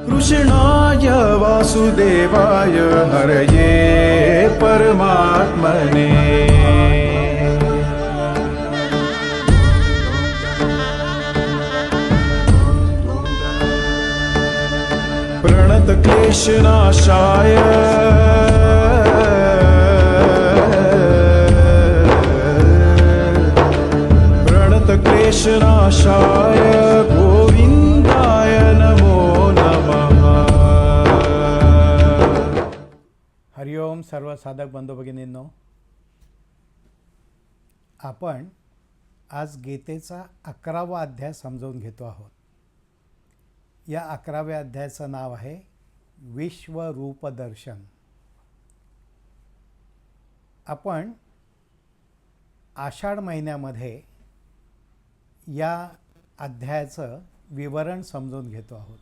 कृष्णाय वासुदेवाय हरये परमात्मने। प्रणतक्लेशनाशाय प्रणतक्लेशनाशाय गोविन्दाय नमो नमः। हरिओम सर्व साधक बंधू भगिनींनो, आपण आज गीतेचा 11वा अध्याय समजावून घेतो आहोत. या 11व्या अध्यायाचं नाव आहे विश्वरूपदर्शन. आपण आषाढ महिन्यामध्ये या अध्यायाचं विवरण समजून घेतो आहोत.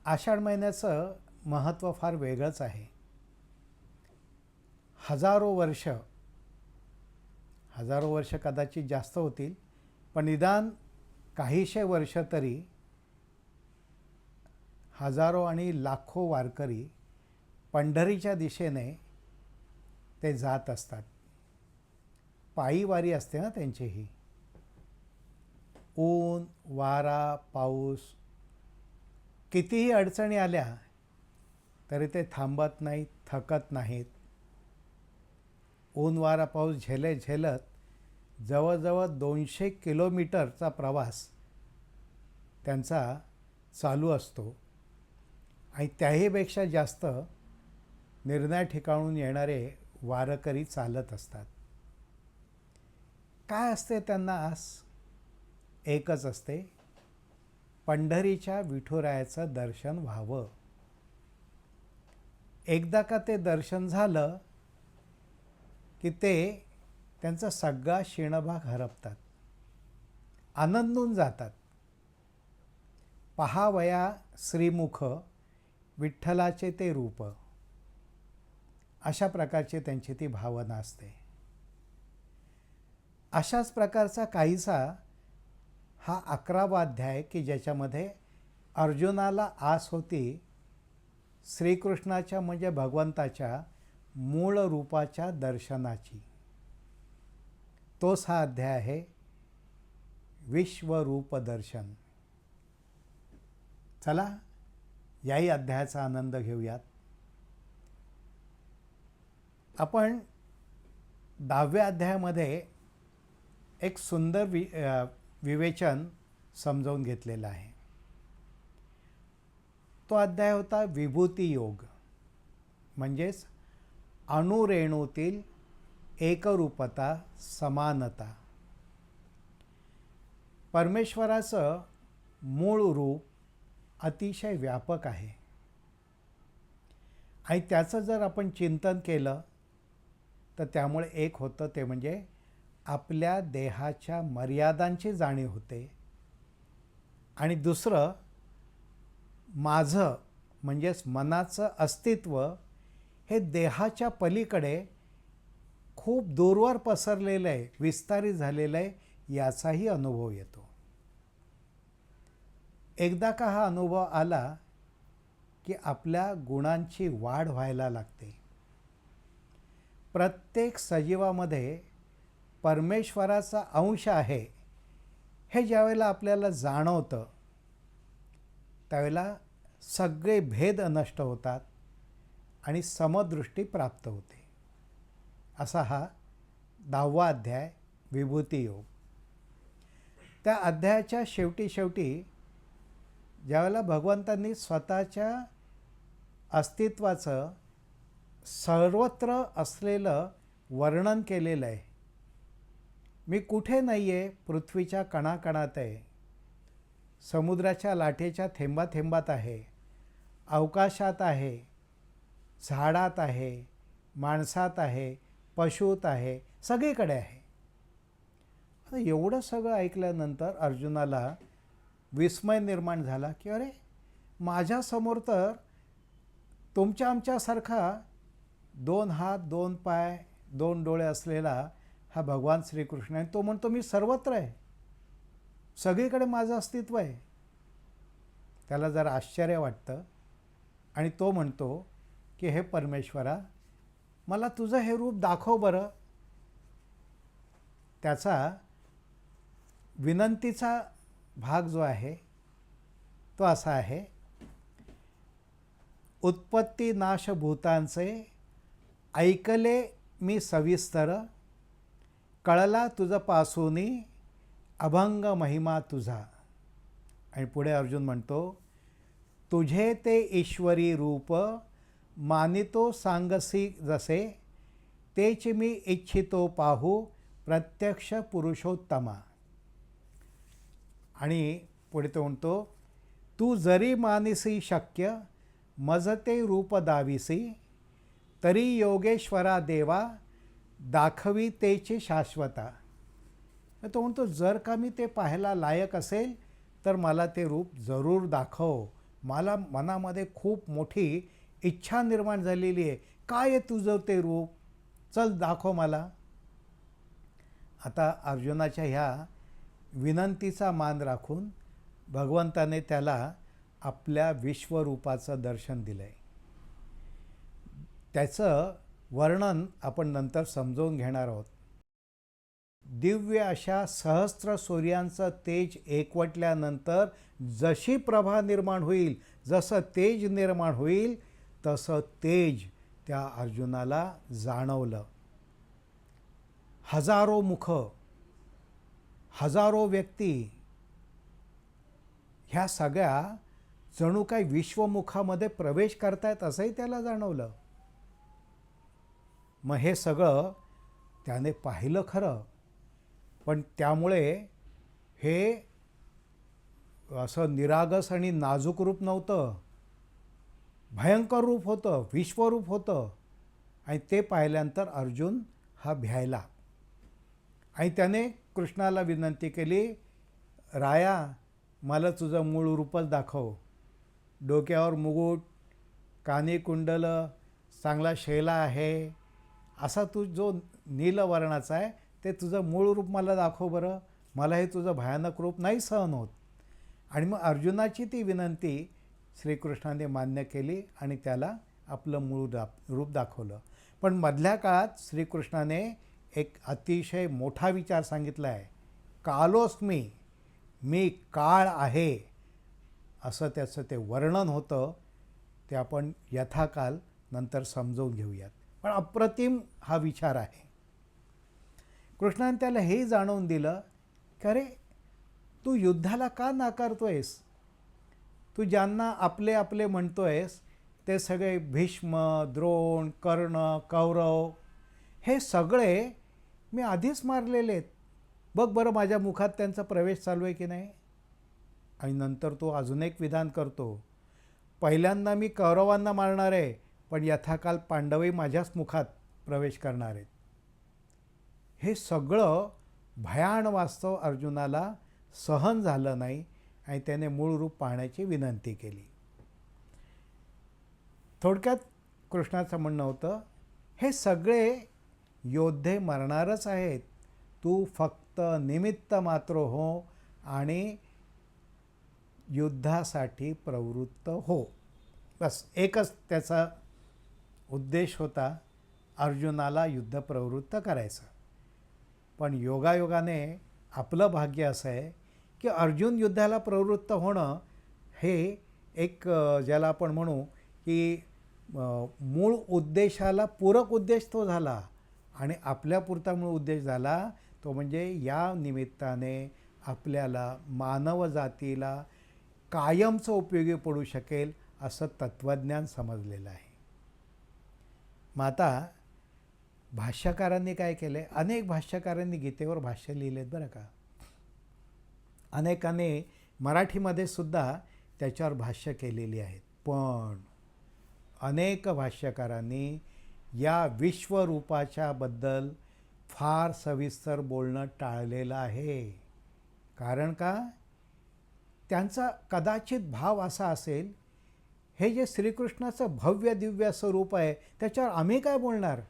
आषाढ महिन्याचं महत्त्व फार वेगळंच आहे. हजारो वर्ष कदाचित जास्त होतील, पण निदान काहीशे वर्ष तरी हजारो आणि लाखो वारकरी पंढरीच्या दिशेने ते जात असतात. पायी वारी असते ना त्यांचीही. ऊन, वारा, पाऊस कितीही अडचणी आल्या तरी ते थांबत नाहीत, थकत नाहीत. ऊन, वारा, पाऊस झेलत जवळजवळ 200 किलोमीटरचा प्रवास त्यांचा चालू असतो. आणि त्याहीपेक्षा जास्त निर्णय ठिकाणून येणारे वारकरी चालत असतात. काय असते त्यांना आस? एकच असते, पंढरीच्या विठुरायाचं दर्शन व्हावं. एकदा का ते दर्शन झालं की ते त्यांचा सगळा क्षीणभाग हरपतात, आनंदून जातात. पहावया श्रीमुख विठ्ठलाचे ते रूप, अशा प्रकारची त्यांची ती भावना असते. अशाच प्रकारचा काहीसा हा 11वा अध्याय की ज्याच्यामध्ये अर्जुनाला आस होती श्रीकृष्णाच्या म्हणजे भगवंताच्या मूळ रूपाच्या दर्शनाची. तोच हा अध्याय आहे विश्वरूप दर्शन. चला याही अध्यायाचा आनंद घेऊयात. आपण 10व्या अध्यायामध्ये एक सुंदर विवेचन समजावून घेतलेलं आहे. तो अध्याय होता विभूती योग, म्हणजेच अणुरेणूतील एकरूपता, समानता. परमेश्वराचं मूळ रूप अतिशय व्यापक आहे आणि त्याचं जर आपण चिंतन केलं तर त्यामुळे एक होतं ते म्हणजे आपल्या देहाच्या मर्यादांची जाणीव होते. आणि दुसरं, माझं म्हणजेच मनाचं अस्तित्व हे देहाच्या पलीकडे खूप दूरवर पसरलेलं आहे, विस्तारित झालेलं आहे, याचाही अनुभव येतो. एकदा का हा अनुभव आला की आपल्या गुणांची वाढ व्हायला लागते. प्रत्येक सजीवामध्ये परमेश्वराचा अंश आहे हे ज्यावेळेला आपल्याला जाणवतं त्यावेळेला सगळे भेद नष्ट होतात आणि समदृष्टी प्राप्त होते. असा हा 10वा अध्याय विभूती योग. त्या अध्यायाच्या शेवटी ज्यावेळेला भगवंतांनी स्वतःच्या अस्तित्वाचं सर्वत्र असलेलं वर्णन केलेलं आहे. मी कुठे नाही आहे, पृथ्वीच्या कणाकणात आहे, समुद्राच्या लाटेच्या थेंबाथेंबात आहे, अवकाशात आहे, झाडात आहे, माणसात आहे, पशुत आहे, सगळीकडे आहे. एवढं सगळं ऐकल्यानंतर अर्जुनाला विस्मय निर्माण झाला की अरे, माझ्यासमोर तर तुमच्या आमच्यासारखा 2 हात, 2 पाय, 2 डोळे असलेला हा भगवान श्रीकृष्ण आहे. तो म्हणतो मी सर्वत्र आहे, सगळीकडे माझं अस्तित्व आहे. त्याला जरा आश्चर्य वाटतं आणि तो म्हणतो की हे परमेश्वरा, मला तुझं हे रूप दाखव बरं. त्याचा विनंतीचा भाग जो आहे तो असा आहे, उत्पत्ती नाश भूतांचे ऐकले मी सविस्तर, कळला तुझ पासूनी अभंग महिमा तुझा. आणि पुढे अर्जुन म्हणतो, तुझे ते ईश्वरी रूप मानितो सांगसी जसे, तेच मी इच्छितो पाहू प्रत्यक्ष पुरुषोत्तमा. आणि पुढे तो म्हणतो, तू जरी मानिसी शक्य मज ते रूप दाविसी, तरी योगेश्वरा देवा दाखवी तेची शाश्वता. तो म्हणतो, जर का मी ते पाहायला लायक असेल तर मला ते रूप जरूर दाखव. मला मनामध्ये खूप मोठी इच्छा निर्माण झालेली आहे. काय आहे तुझं ते रूप, चल दाखव मला. आता अर्जुनाच्या ह्या विनंतीचा मान राखून भगवंताने त्याला आपल्या विश्वरूपाचं दर्शन दिलं आहे. त्याचं वर्णन आपण नंतर समजून घेणार आहोत. दिव्य अशा सहस्त्र सूर्यांचं तेज एकवटल्यानंतर जशी प्रभा निर्माण होईल, जसं तेज निर्माण होईल, तसं तेज त्या अर्जुनाला जाणवलं. हजारो मुख, हजारो व्यक्ती, ह्या सगळ्या जणू काही विश्वमुखामध्ये प्रवेश करतायत असंही त्याला जाणवलं. मग हे सगळं त्याने पाहिलं खरं, पण त्यामुळे हे असं निरागस आणि नाजूक रूप नव्हतं, भयंकर रूप होतं, विश्वरूप होतं. आणि ते पाहिल्यानंतर अर्जुन हा भ्यायला आणि त्याने कृष्णाला विनंती केली, राया मला तुझं मूळ रूपच दाखव. डोक्यावर मुकुट, कानी कुंडल, चांगला शेला आहे, असा तू जो नीलवर्णाचा आहे ते तुझं मूळ रूप मला दाखव बरं. मला हे तुझं भयानक रूप नाही सहन होत. आणि मग अर्जुनाची ती विनंती श्रीकृष्णाने मान्य केली आणि त्याला आपलं मूळ रूप दाखवलं. पण मधल्या काळात श्रीकृष्णाने एक अतिशय मोठा विचार सांगितला आहे, कालोस्मी, मी काळ आहे, असं त्याचं ते वर्णन होतं. ते आपण यथाकाल नंतर समजवून घेऊयात. पण अप्रतिम हा विचार आहे. कृष्णाने त्याला हे जाणवून दिलं की अरे, तू युद्धाला का नाकारतोयस? तू ज्यांना आपले आपले म्हणतोयस ते सगळे भीष्म, द्रोण, कर्ण, कौरव, हे सगळे मी आधीच मारलेले आहेत. बघ बरं माझ्या मुखात त्यांचा प्रवेश चालू आहे की नाही. आणि नंतर तो अजून एक विधान करतो, पहिल्यांदा मी कौरवांना मारणार आहे, पण यथाकाल पांडवही माझ्याच मुखात प्रवेश करणार आहेत. हे सगळं भयान वास्तव अर्जुनाला सहन झालं नाही आणि त्याने मूळ रूप पाहण्याची विनंती केली. थोडक्यात कृष्णाचं म्हणणं होतं, हे सगळे योद्धे मरणारच आहेत, तू फक्त निमित्त मात्र हो आणि युद्धासाठी प्रवृत्त हो. बस एकच त्याचा उद्देश होता, अर्जुनाला युद्ध प्रवृत्त करायचं. पण योगायोगाने आपलं भाग्य असं आहे की अर्जुन युद्धाला प्रवृत्त होणं हे एक ज्याला आपण म्हणू की मूळ उद्देशाला पूरक उद्देश तो झाला. आणि आपल्यापुरता मूळ उद्देश झाला तो म्हणजे या निमित्ताने आपल्याला मानव जातीला कायमचं उपयोगी पडू शकेल असं तत्त्वज्ञान समजलेलं आहे. मग आता भाष्यकारांनी काय केलं आहे, अनेक भाष्यकारांनी गीतेवर भाष्य लिहिलेत बरं का. अनेकांनी मराठीमध्ये सुद्धा त्याच्यावर भाष्य केलेली आहेत. पण अनेक भाष्यकारांनी या विश्वरूपाच्या बद्दल फार सविस्तर बोलणं टाळलेलं आहे. कारण का, त्यांचा कदाचित भाव असा असेल, हे जे श्रीकृष्णाचं भव्य दिव्य स्वरूप आहे त्याच्यावर आम्ही काय बोलणार,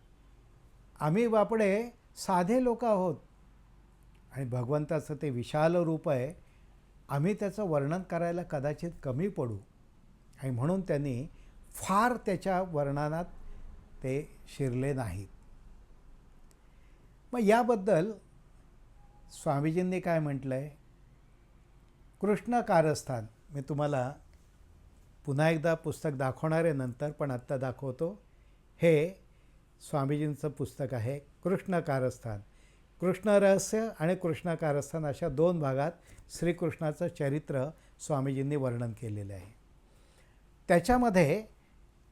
आम्ही बापडे साधे लोक आहोत. आणि भगवंताचं ते विशाल रूप आहे आम्ही त्याचं वर्णन करायला कदाचित कमी पडू आणि म्हणून त्यांनी फार त्याच्या वर्णनात ते शिरले नाहीत. मग याबद्दल स्वामीजींनी काय म्हटलं आहे, कृष्ण कारस्थान, मी तुम्हाला पुन्हा एकदा पुस्तक दाखवणार आहे नंतर, पण आत्ता दाखवतो. हे स्वामीजींचं पुस्तक आहे कृष्ण कारस्थान. कृष्ण रहस्य आणि कृष्ण कारस्थान अशा 2 भागात श्रीकृष्णाचं चरित्र स्वामीजींनी वर्णन केलेलं आहे. त्याच्यामध्ये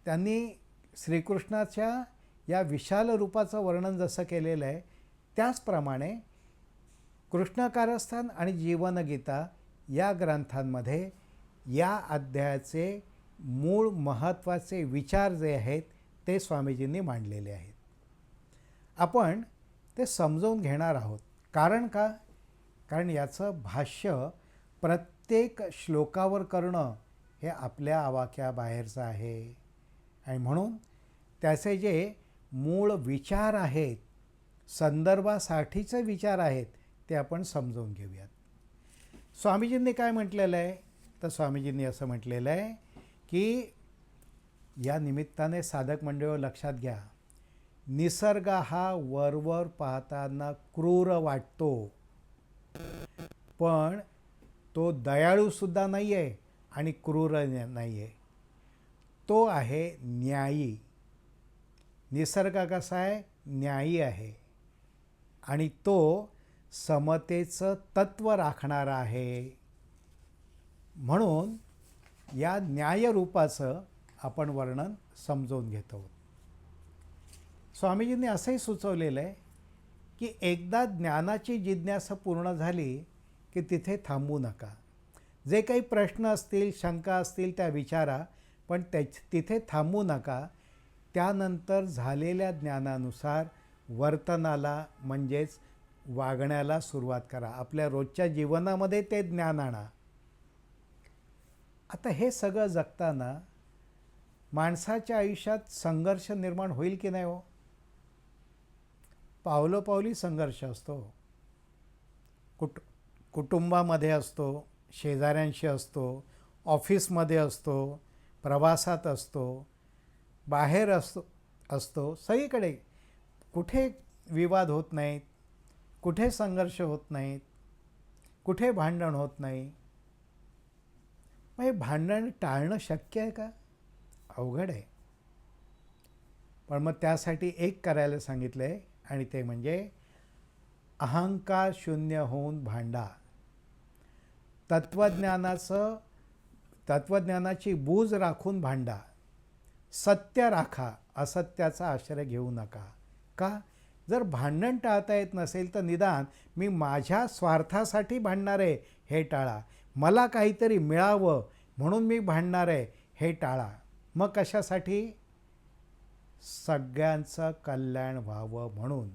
त्यांनी श्रीकृष्णाच्या या विशाल रूपाचं वर्णन जसं केलेलं आहे त्याचप्रमाणे कृष्ण कारस्थान आणि जीवनगीता या ग्रंथांमध्ये या अध्यायाचे मूळ महत्त्वाचे विचार जे आहेत ते स्वामीजींनी मांडलेले आहेत. आपण ते समजून घेणार आहोत. कारण का? कारण याचं भाष्य प्रत्येक श्लोकावर करणं हे आपल्या आवाक्याबाहेरचं आहे आणि म्हणून त्याचे जे मूळ विचार आहेत, संदर्भासाठीचे विचार आहेत, ते आपण समजून घेऊयात. स्वामीजींनी काय म्हटलेलं आहे, तर स्वामीजींनी असं म्हटलेलं आहे की या निमित्ताने साधक मंडळी लक्षात घ्या, निसर्ग हा वरवर पाहताना क्रूर वाटतो, पण तो दयाळूसुद्धा नाही आहे आणि क्रूर नाही आहे. तो आहे न्यायी. निसर्ग कसा आहे? न्यायी आहे आणि तो समतेचं तत्त्व राखणारा आहे. म्हणून या न्यायरूपाचं आपण वर्णन समजून घेतो. स्वामीजींनी असंही सुचवलेलं आहे की एकदा ज्ञानाची जिज्ञासा पूर्ण झाली की तिथे थांबू नका. जे काही प्रश्न असतील, शंका असतील त्या विचारा, पण तिथे थांबू नका. त्यानंतर झालेल्या ज्ञानानुसार वर्तनाला म्हणजेच वागण्याला सुरुवात करा. आपल्या रोजच्या जीवनामध्ये ते ज्ञान आणा. आता हे सगळं जगताना माणसाच्या आयुष्यात संघर्ष निर्माण होईल की नाही हो? पावलोपावली संघर्ष असतो. कुटुंबामध्ये असतो, शेजाऱ्यांशी असतो, ऑफिसमध्ये असतो, प्रवासात असतो, बाहेर असतो, सगळीकडे. कुठे विवाद होत नाहीत, कुठे संघर्ष होत नाहीत, कुठे भांडण होत नाही. मग हे भांडण टाळणं शक्य आहे का? अवघड आहे. पण मग त्यासाठी एक करायला सांगितलं आहे आणि ते म्हणजे अहंकार शून्य होऊन भांडा. तत्त्वज्ञानाची बूज राखून भांडा. सत्य राखा, असत्याचा आश्रय घेऊ नका. का? जर भांडण टाळता येत नसेल तर निदान मी माझ्या स्वार्थासाठी भांडणार आहे हे टाळा. मला काहीतरी मिळावं म्हणून मी भांडणार आहे हे टाळा. मग कशासाठी? सगळ्यांचं कल्याण व्हावं म्हणून.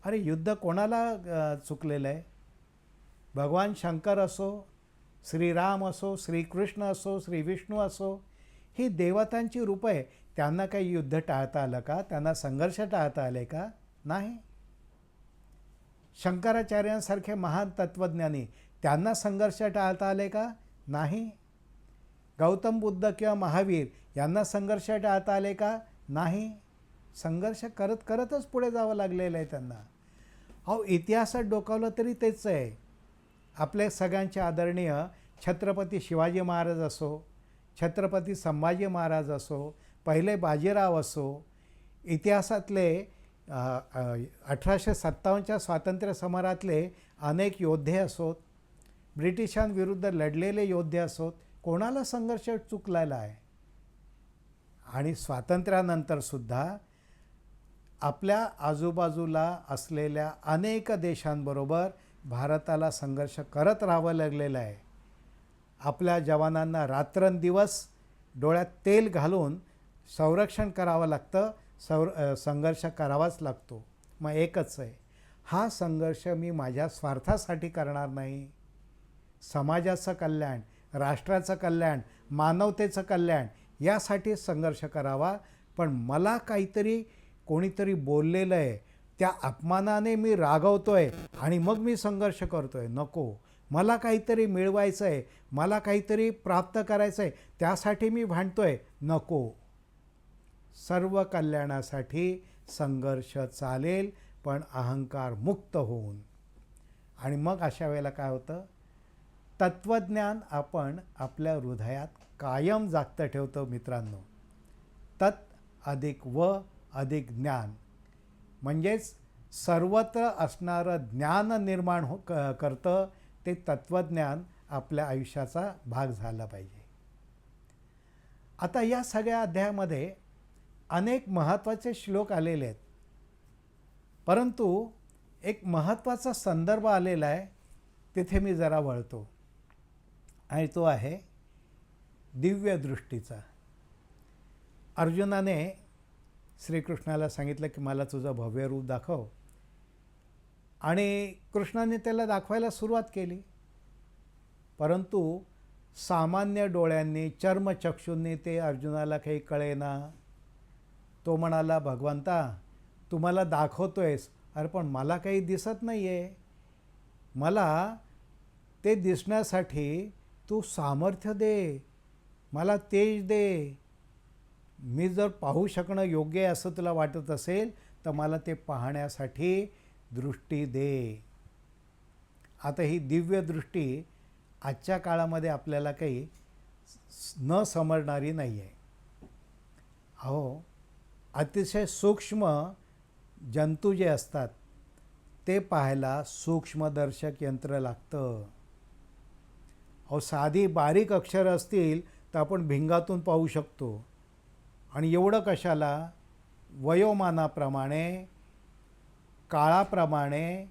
अरे युद्ध कोणाला चुकलेलं आहे? भगवान शंकर असो, श्रीराम असो, श्रीकृष्ण असो, श्री विष्णू असो, ही देवतांची रूपं आहे. त्यांना काही युद्ध टाळता आलं का? त्यांना संघर्ष टाळता आले का? नाही. शंकराचार्यांसारखे महान तत्त्वज्ञानी, त्यांना संघर्ष टाळता आले का? नाही. गौतम बुद्ध किंवा महावीर यांना संघर्ष टाळता आले का? नाही. संघर्ष करतच पुढे जावं लागलेलं आहे त्यांना. अहो इतिहासात डोकावलं तरी तेच आहे. आपले सगळ्यांचे आदरणीय छत्रपती शिवाजी महाराज असो, छत्रपती संभाजी महाराज असो, पहिले बाजीराव असो, इतिहासातले 1857च्या स्वातंत्र्य समरातले अनेक योद्धे असोत, ब्रिटिशांविरुद्ध लढलेले योद्धे असोत, कोणाला संघर्ष चुकलेला आहे? आणि स्वातंत्र्यानंतरसुद्धा आपल्या आजूबाजूला असलेल्या अनेक देशांबरोबर भारताला संघर्ष करत राहावं लागलेलं आहे. आपल्या जवानांना रात्रंदिवस डोळ्यात तेल घालून संरक्षण करावं लागतं, संघर्ष करावाच लागतो. मग एकच आहे, हा संघर्ष मी माझ्या स्वार्थासाठी करणार नाही. समाजाचं कल्याण, राष्ट्राचं कल्याण, मानवतेचं कल्याण यासाठी संघर्ष करावा. पण मला काहीतरी कोणीतरी बोललेलं आहे, त्या अपमानाने मी रागवतोय आणि मग मी संघर्ष करतोय, नको. मला काहीतरी मिळवायचं आहे, मला काहीतरी प्राप्त करायचं आहे, त्यासाठी मी भांडतोय. नको. सर्व कल्याणासाठी संघर्ष चालेल, पण अहंकार मुक्त होऊन. आणि मग अशा वेळेला काय होतं, तत्त्वज्ञान आपण आपल्या हृदयात कायम जागतं ठेवतो मित्रांनो. तत् अधिक व अधिक ज्ञान, म्हणजेच सर्वत्र असणारं ज्ञान निर्माण करतं ते तत्त्वज्ञान आपल्या आयुष्याचा भाग झाला पाहिजे. आता या सगळ्या अध्यायामध्ये अनेक महत्त्वाचे श्लोक आलेले आहेत, परंतु एक महत्त्वाचा संदर्भ आलेला आहे, तिथे मी जरा वळतो, आणि तो आहे दिव्य दृष्टीचा. अर्जुनाने श्रीकृष्णाला सांगितलं की मला तुझं भव्य रूप दाखव, आणि कृष्णाने त्याला दाखवायला सुरुवात केली. परंतु सामान्य डोळ्यांनी, चर्मचक्षूंनी ते अर्जुनाला काही कळेना. तो म्हणाला, भगवंता तू मला दाखवतोयस, अरे पण मला काही दिसत नाही आहे. मला ते दिसण्यासाठी तू सामर्थ्य दे, मला तेज दे. मी जर पाहू शकणं योग्य आहे असं तुला वाटत असेल तर मला ते पाहण्यासाठी दृष्टी दे. आता ही दिव्य दृष्टी आजच्या काळामध्ये आपल्याला काही न समजणारी नाही आहे. अहो, अतिशय सूक्ष्म जंतू जे असतात ते पाहायला सूक्ष्मदर्शक यंत्र लागतं. अहो, साधी बारीक अक्षरं असतील तर आपण भिंगातून पाहू शकतो, आणि एवढं कशाला, वयोमानाप्रमाणे, काळाप्रमाणे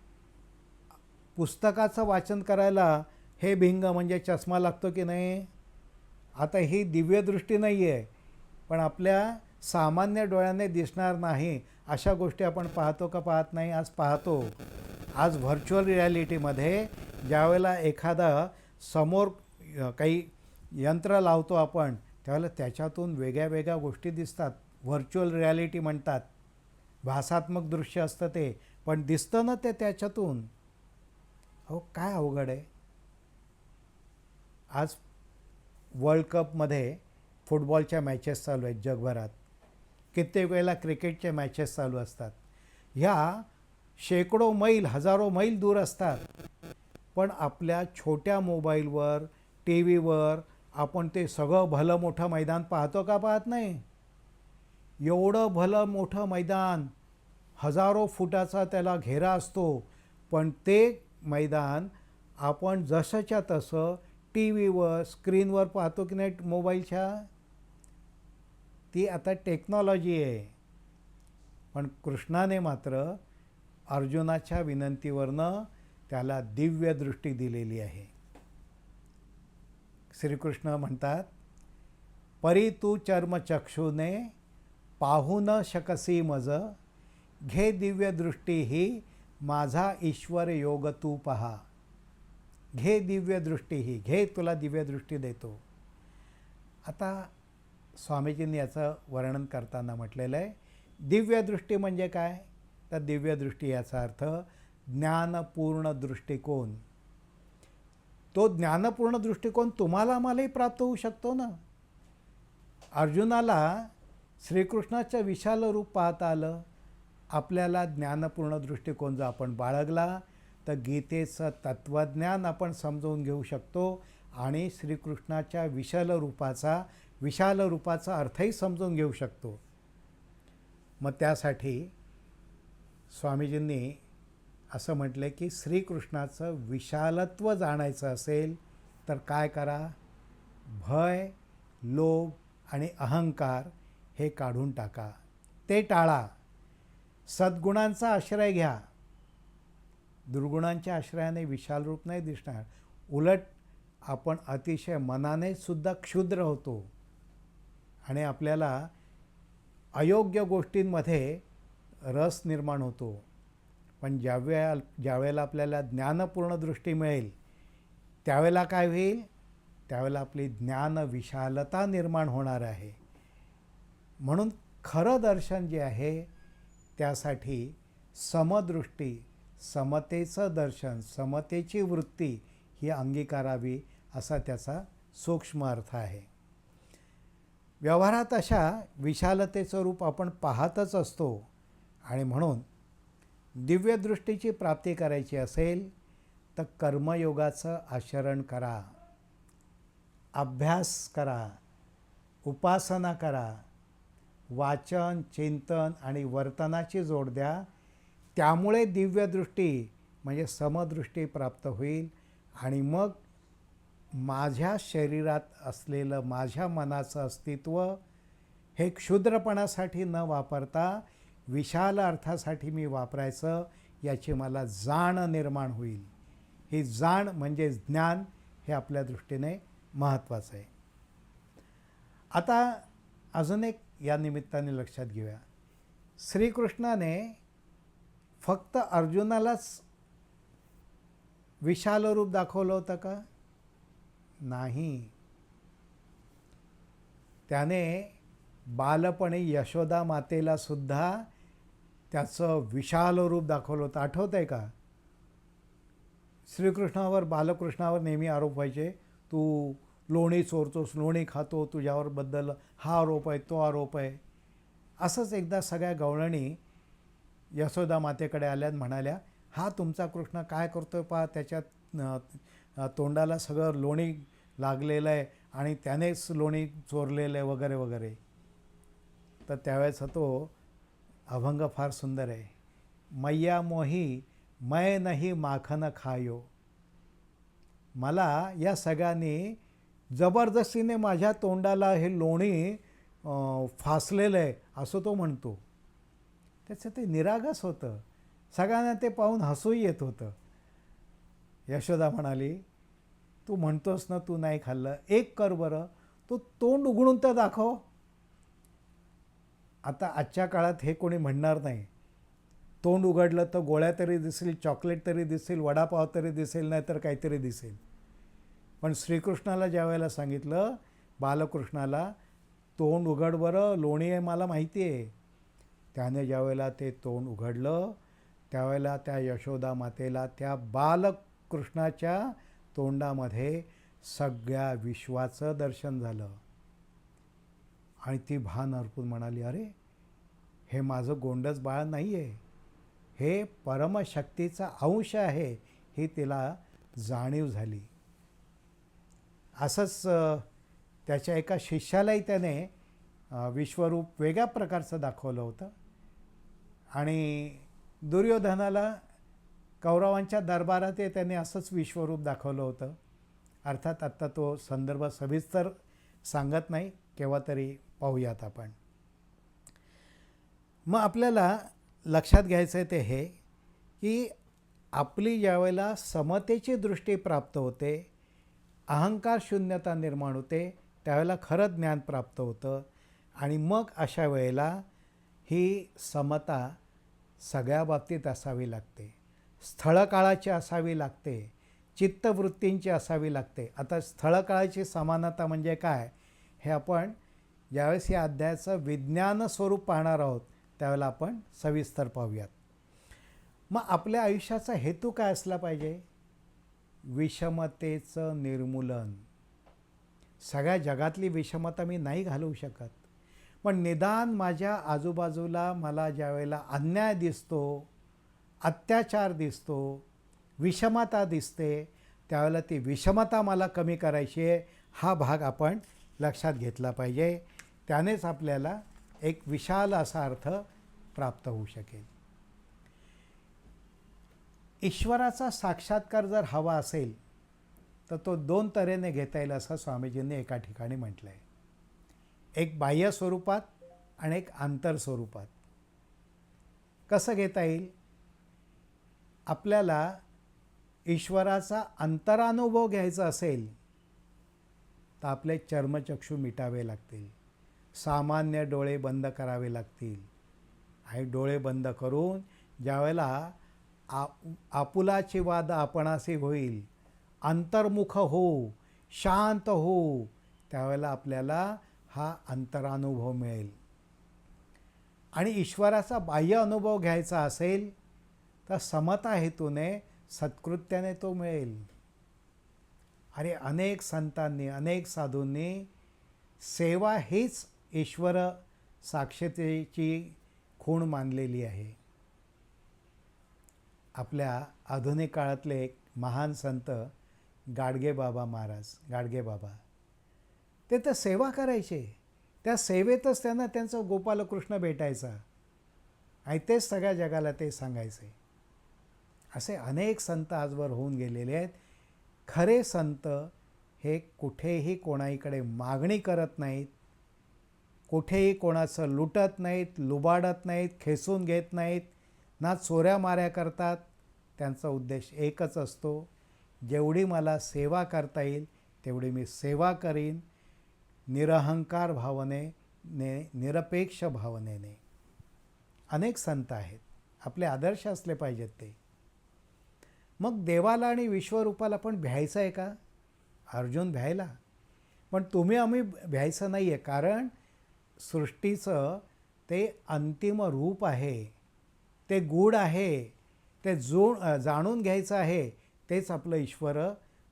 पुस्तकाचं वाचन करायला हे भिंग म्हणजे चष्मा लागतो की नाही. आता ही दिव्यदृष्टी नाही आहे, पण आपल्या सामान्य डोळ्याने दिसणार नाही अशा गोष्टी आपण पाहतो का पाहत नाही? आज पाहतो. आज व्हर्च्युअल रिॲलिटीमध्ये ज्यावेळेला एखादा समोर काही यंत्र लावतो आपण, त्यावेळेला त्याच्यातून वेगळ्या वेगळ्या गोष्टी दिसतात. व्हर्च्युअल रिॲलिटी म्हणतात. भासात्मक दृश्य असतं ते, पण दिसतं ना ते त्याच्यातून. अहो, काय अवघड आहे. आज वर्ल्ड कपमध्ये फुटबॉलच्या मॅचेस चालू आहेत जगभरात. कित्येक वेळेला क्रिकेटच्या मॅचेस चालू असतात. ह्या शेकडो मैल, हजारो मैल दूर असतात, पण आपल्या छोट्या मोबाईलवर, टी व्हीवर आपण ते सगळं भलं मोठं मैदान पाहतो का पाहत नाही? एवढं भलं मोठं मैदान, हजारो फुटाचा त्याला घेरा असतो, पण ते मैदान आपण जसंच्या तसं टी व्हीवर, स्क्रीनवर पाहतो की नाही मोबाईलच्या? ती आता टेक्नॉलॉजी आहे. पण कृष्णाने मात्र अर्जुनाच्या विनंतीवरनं त्याला दिव्य दृष्टी दिलेली आहे. श्रीकृष्ण म्हणतात, परी तू चर्मचक्षुने पाहू न शकसी मज, घे दिव्य दृष्टी ही माझा ईश्वर योग तू पहा. घे दिव्य दृष्टी ही, घे, तुला दिव्य दृष्टी देतो. आता स्वामीजींनी याचं वर्णन करताना म्हटलेलं आहे, दिव्य दृष्टी म्हणजे काय? तर दिव्य दृष्टी याचा अर्थ ज्ञानपूर्ण दृष्टिकोन. तो ज्ञानपूर्ण दृष्टिकोन तुम्हाला मलाही प्राप्त होऊ शकतो ना. अर्जुनाला श्रीकृष्णाचं विशाल रूप पाहता आलं. आपल्याला ज्ञानपूर्ण दृष्टिकोन जर आपण बाळगला तर गीतेचं तत्त्वज्ञान आपण समजून घेऊ शकतो, आणि श्रीकृष्णाच्या विशाल रूपाचा अर्थही समजून घेऊ शकतो. मग त्यासाठी स्वामीजींनी असं म्हटलं की श्रीकृष्णाचं विशालत्व जाणायचं असेल तर काय करा? भय, लोभ आणि अहंकार हे काढून टाका, ते टाळा. सद्गुणांचा आश्रय घ्या. दुर्गुणांच्या आश्रयाने विशाल रूप नाही दिसणार. उलट आपण अतिशय मनाने सुद्धा क्षुद्र होतो, आणि आपल्याला अयोग्य गोष्टींमध्ये रस निर्माण होतो. पण ज्यावेळेला आपल्याला ज्ञानपूर्ण दृष्टी मिळेल त्यावेळेला काय होईल? त्यावेळेला आपली ज्ञान विशालता निर्माण होणार आहे. म्हणून खरं दर्शन जे आहे त्यासाठी समदृष्टी, समतेचं दर्शन, समतेची वृत्ती ही अंगीकारावी असा त्याचा सूक्ष्म अर्थ आहे. व्यवहारात अशा विशालतेचं रूप आपण पाहतच असतो आणि म्हणून दिव्यदृष्टीची प्राप्ती करायची असेल तर कर्मयोगाचं आचरण करा, अभ्यास करा, उपासना करा, वाचन, चिंतन आणि वर्तनाची जोड द्या. त्यामुळे दिव्यदृष्टी म्हणजे समदृष्टी प्राप्त होईल आणि मग माझ्या शरीरात असलेलं माझ्या मनाचं अस्तित्व हे क्षुद्रपणासाठी न वापरता विशाल अर्थासाठी मी वापरायचं याची मला जाण निर्माण होईल. ही जाण म्हणजे ज्ञान हे आपल्या दृष्टीने महत्त्वाचं आहे. आता अजून एक या निमित्ताने लक्षात घेऊया. श्रीकृष्णाने फक्त अर्जुनालाच विशाल रूप दाखवलं होतं का? नाही. त्याने बालपणी यशोदा मातेला सुद्धा त्याचं विशाल रूप दाखवलं होतं. आठवतं आहे का? श्रीकृष्णावर बालकृष्णावर नेहमी आरोप व्हायचे, तू लोणी चोरतोस, लोणी खातो, तुझ्यावर बद्दल हा आरोप आहे, तो आरोप आहे. असंच एकदा सगळ्या गवळणी यशोदा मातेकडे आल्या म्हणाल्या, हा तुमचा कृष्ण काय करतोय पहा, त्याच्यात तोंडाला सगळं लोणी लागलेलं आहे आणि त्यानेच लोणी चोरलेलं आहे वगैरे वगैरे. तर त्यावेळेचा तो अभंग फार सुंदर आहे. मैया मोही मैं नाही माखन खायो. मला या सगळ्यांनी जबरदस्तीने माझ्या तोंडाला हे लोणी फासलेलं आहे असं तो म्हणतो. त्याचं ते निरागस होतं. सगळ्यांना ते पाहून हसूही येत होतं. यशोदा म्हणाली, तू म्हणतोस ना तू नाही खाल्लं, एक कर बरं, तू तोंड उघडून तर दाखव. आता आजच्या काळात हे कोणी म्हणणार नाही. तोंड उघडलं तर गोळ्या तरी दिसेल, चॉकलेट तरी दिसेल, वडापाव तरी दिसेल, नाही तर काहीतरी दिसेल. पण श्रीकृष्णाला ज्या वेळेला सांगितलं, बालकृष्णाला, तोंड उघड बरं, लोणी आहे मला माहिती आहे. त्याने ज्यावेळेला ते तोंड उघडलं त्यावेळेला त्या यशोदा मातेला त्या बालकृष्णाच्या तोंडामध्ये सगळ्या विश्वाचं दर्शन झालं. आणि ती भान हरपून म्हणाली, अरे हे माझं गोंडस बाळ नाही आहे, हे परमशक्तीचा अंश आहे, ही तिला जाणीव झाली. असंच त्याच्या एका शिष्यालाही त्याने विश्वरूप वेगळ्या प्रकारचं दाखवलं होतं. आणि दुर्योधनाला कौरवांच्या दरबारात त्याने असंच विश्वरूप दाखवलं होतं. अर्थात आत्ता तो संदर्भ सविस्तर सांगत नाही, केव्हा तरी पाहूयात आपण. मग आपल्याला लक्षात घ्यायचं आहे ते हे की आपली ज्यावेळेला समतेची दृष्टी प्राप्त होते, अहंकार शून्यता निर्माण होते, त्यावेळेला खरं ज्ञान प्राप्त होतं. आणि मग अशा वेळेला ही समता सगळ्या बाबतीत असावी लागते. स्थळकाळाची असावी लागते, चित्तवृत्तींची असावी लागते. आता स्थळकाळाची समानता म्हणजे काय हे आपण ज्यावेळेस या अध्यायाचं विज्ञान स्वरूप पाहणार आहोत त्यावेळेला आपण सविस्तर पाहूयात. मग आपल्या आयुष्याचा हेतू काय असला पाहिजे? विषमतेचं निर्मूलन. सगळ्या जगातली विषमता मी नाही घालवू शकत, पण निदान माझ्या आजूबाजूला मला ज्यावेळेला अन्याय दिसतो, अत्याचार दिसतो, विषमता दिसते, त्यावेळेला ती विषमता मला कमी करायची आहे, हा भाग आपण लक्षात घेतला पाहिजे. त्यानेच आपल्याला एक विशाल असा अर्थ प्राप्त होऊ शकेल. ईश्वराचा साक्षात्कार जर हवा असेल तर तो दोन तऱ्हेने घेता येईल असं स्वामीजींनी एका ठिकाणी म्हटलं आहे. एक बाह्य स्वरूपात आणि एक आंतर स्वरूपात. कसं घेता येईल? आपल्याला ईश्वराचा अंतरानुभव घ्यायचा असेल तर आपले चर्मचक्षु मिटावे लागतील, सामान्य डोळे बंद करावे लागतील. आणि डोळे बंद करून ज्यावेळेला आपुलाची वाद आपणाशी होईल, अंतर्मुख होऊ, शांत होऊ, त्यावेळेला आपल्याला हा अंतरानुभव मिळेल. आणि ईश्वराचा बाह्य अनुभव घ्यायचा असेल तर समता हेतूने सत्कृत्याने तो मिळेल. अरे अनेक संतांनी, अनेक साधूंनी सेवा हीच ईश्वर साक्षतेची खूण मानलेली आहे. आपल्या आधुनिक काळातले एक महान संत गाडगे बाबा महाराज, गाडगे बाबा, ते तर सेवा करायचे. त्या सेवेतच त्यांना त्यांचं गोपालकृष्ण भेटायचा आणि तेच सगळ्या जगाला ते सांगायचे. असे अनेक संत आजवर होऊन गेलेले आहेत. खरे संत हे कुठेही कोणाकडे मागणी करत नाहीत, कुठेही कोणाचं लुटत नाहीत, लुबाडत नाहीत, खेचून घेत नाहीत, ना चोऱ्या माऱ्या करतात. त्यांचा उद्देश एकच असतो, जेवढी मला सेवा करता येईल तेवढी मी सेवा करीन, निरहंकार भावनेने, निरपेक्ष भावनेने. अनेक संत आहेत, आपले आदर्श असले पाहिजेत ते. मग देवाला आणि विश्वरूपाला पण भ्यायचं आहे का? अर्जुन भ्यायला, पण तुम्ही आम्ही भ्यायचं नाही आहे. कारण सृष्टीचं ते अंतिम रूप आहे, ते गूढ आहे, ते जाणून घ्यायचं आहे. तेच आपलं ईश्वर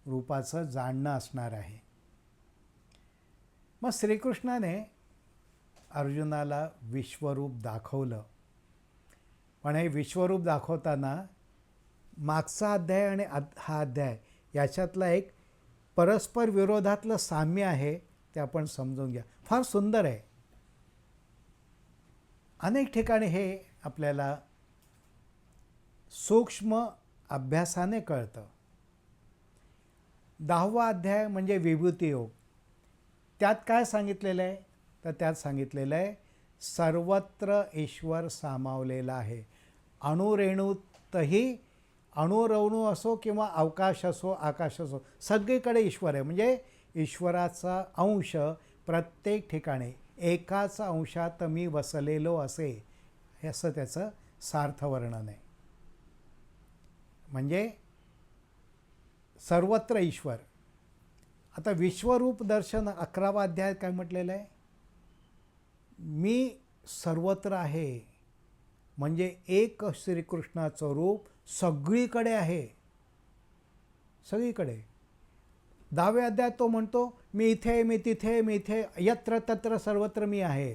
रूपाचं जाणणं असणार आहे. मग श्रीकृष्णाने अर्जुनाला विश्वरूप दाखवलं. पण हे विश्वरूप दाखवताना मागचा अध्याय आणि हा अध्याय याच्यातला एक परस्पर विरोधातलं साम्य आहे, ते आपण समजून घ्या. फार सुंदर आहे. अनेक ठिकाणी हे आपल्याला सूक्ष्म अभ्यासाने कळतं. 10वा अध्याय म्हणजे विभूती योग. त्यात काय सांगितलेलं आहे? तर त्यात सांगितलेलं आहे सर्वत्र ईश्वर सामावलेला आहे. अणुरेणूतही, अणुरवणू असो किंवा अवकाश असो, आकाश असो, सगळीकडे ईश्वर आहे. म्हणजे ईश्वराचा अंश प्रत्येक ठिकाणी, एकाच अंशात मी वसलेलो असे, असं त्याचं सार्थवर्णन आहे. म्हणजे सर्वत्र ईश्वर. आता विश्वरूप दर्शन 11वा अध्यायात काय म्हटलेलं आहे? मी सर्वत्र आहे. म्हणजे एक श्रीकृष्णाचं रूप सगळीकडे आहे, सगळीकडे. 10व्या अध्यायात तो म्हणतो मी इथे, मी तिथे, मी इथे, यत्र तत्र सर्वत्र मी आहे.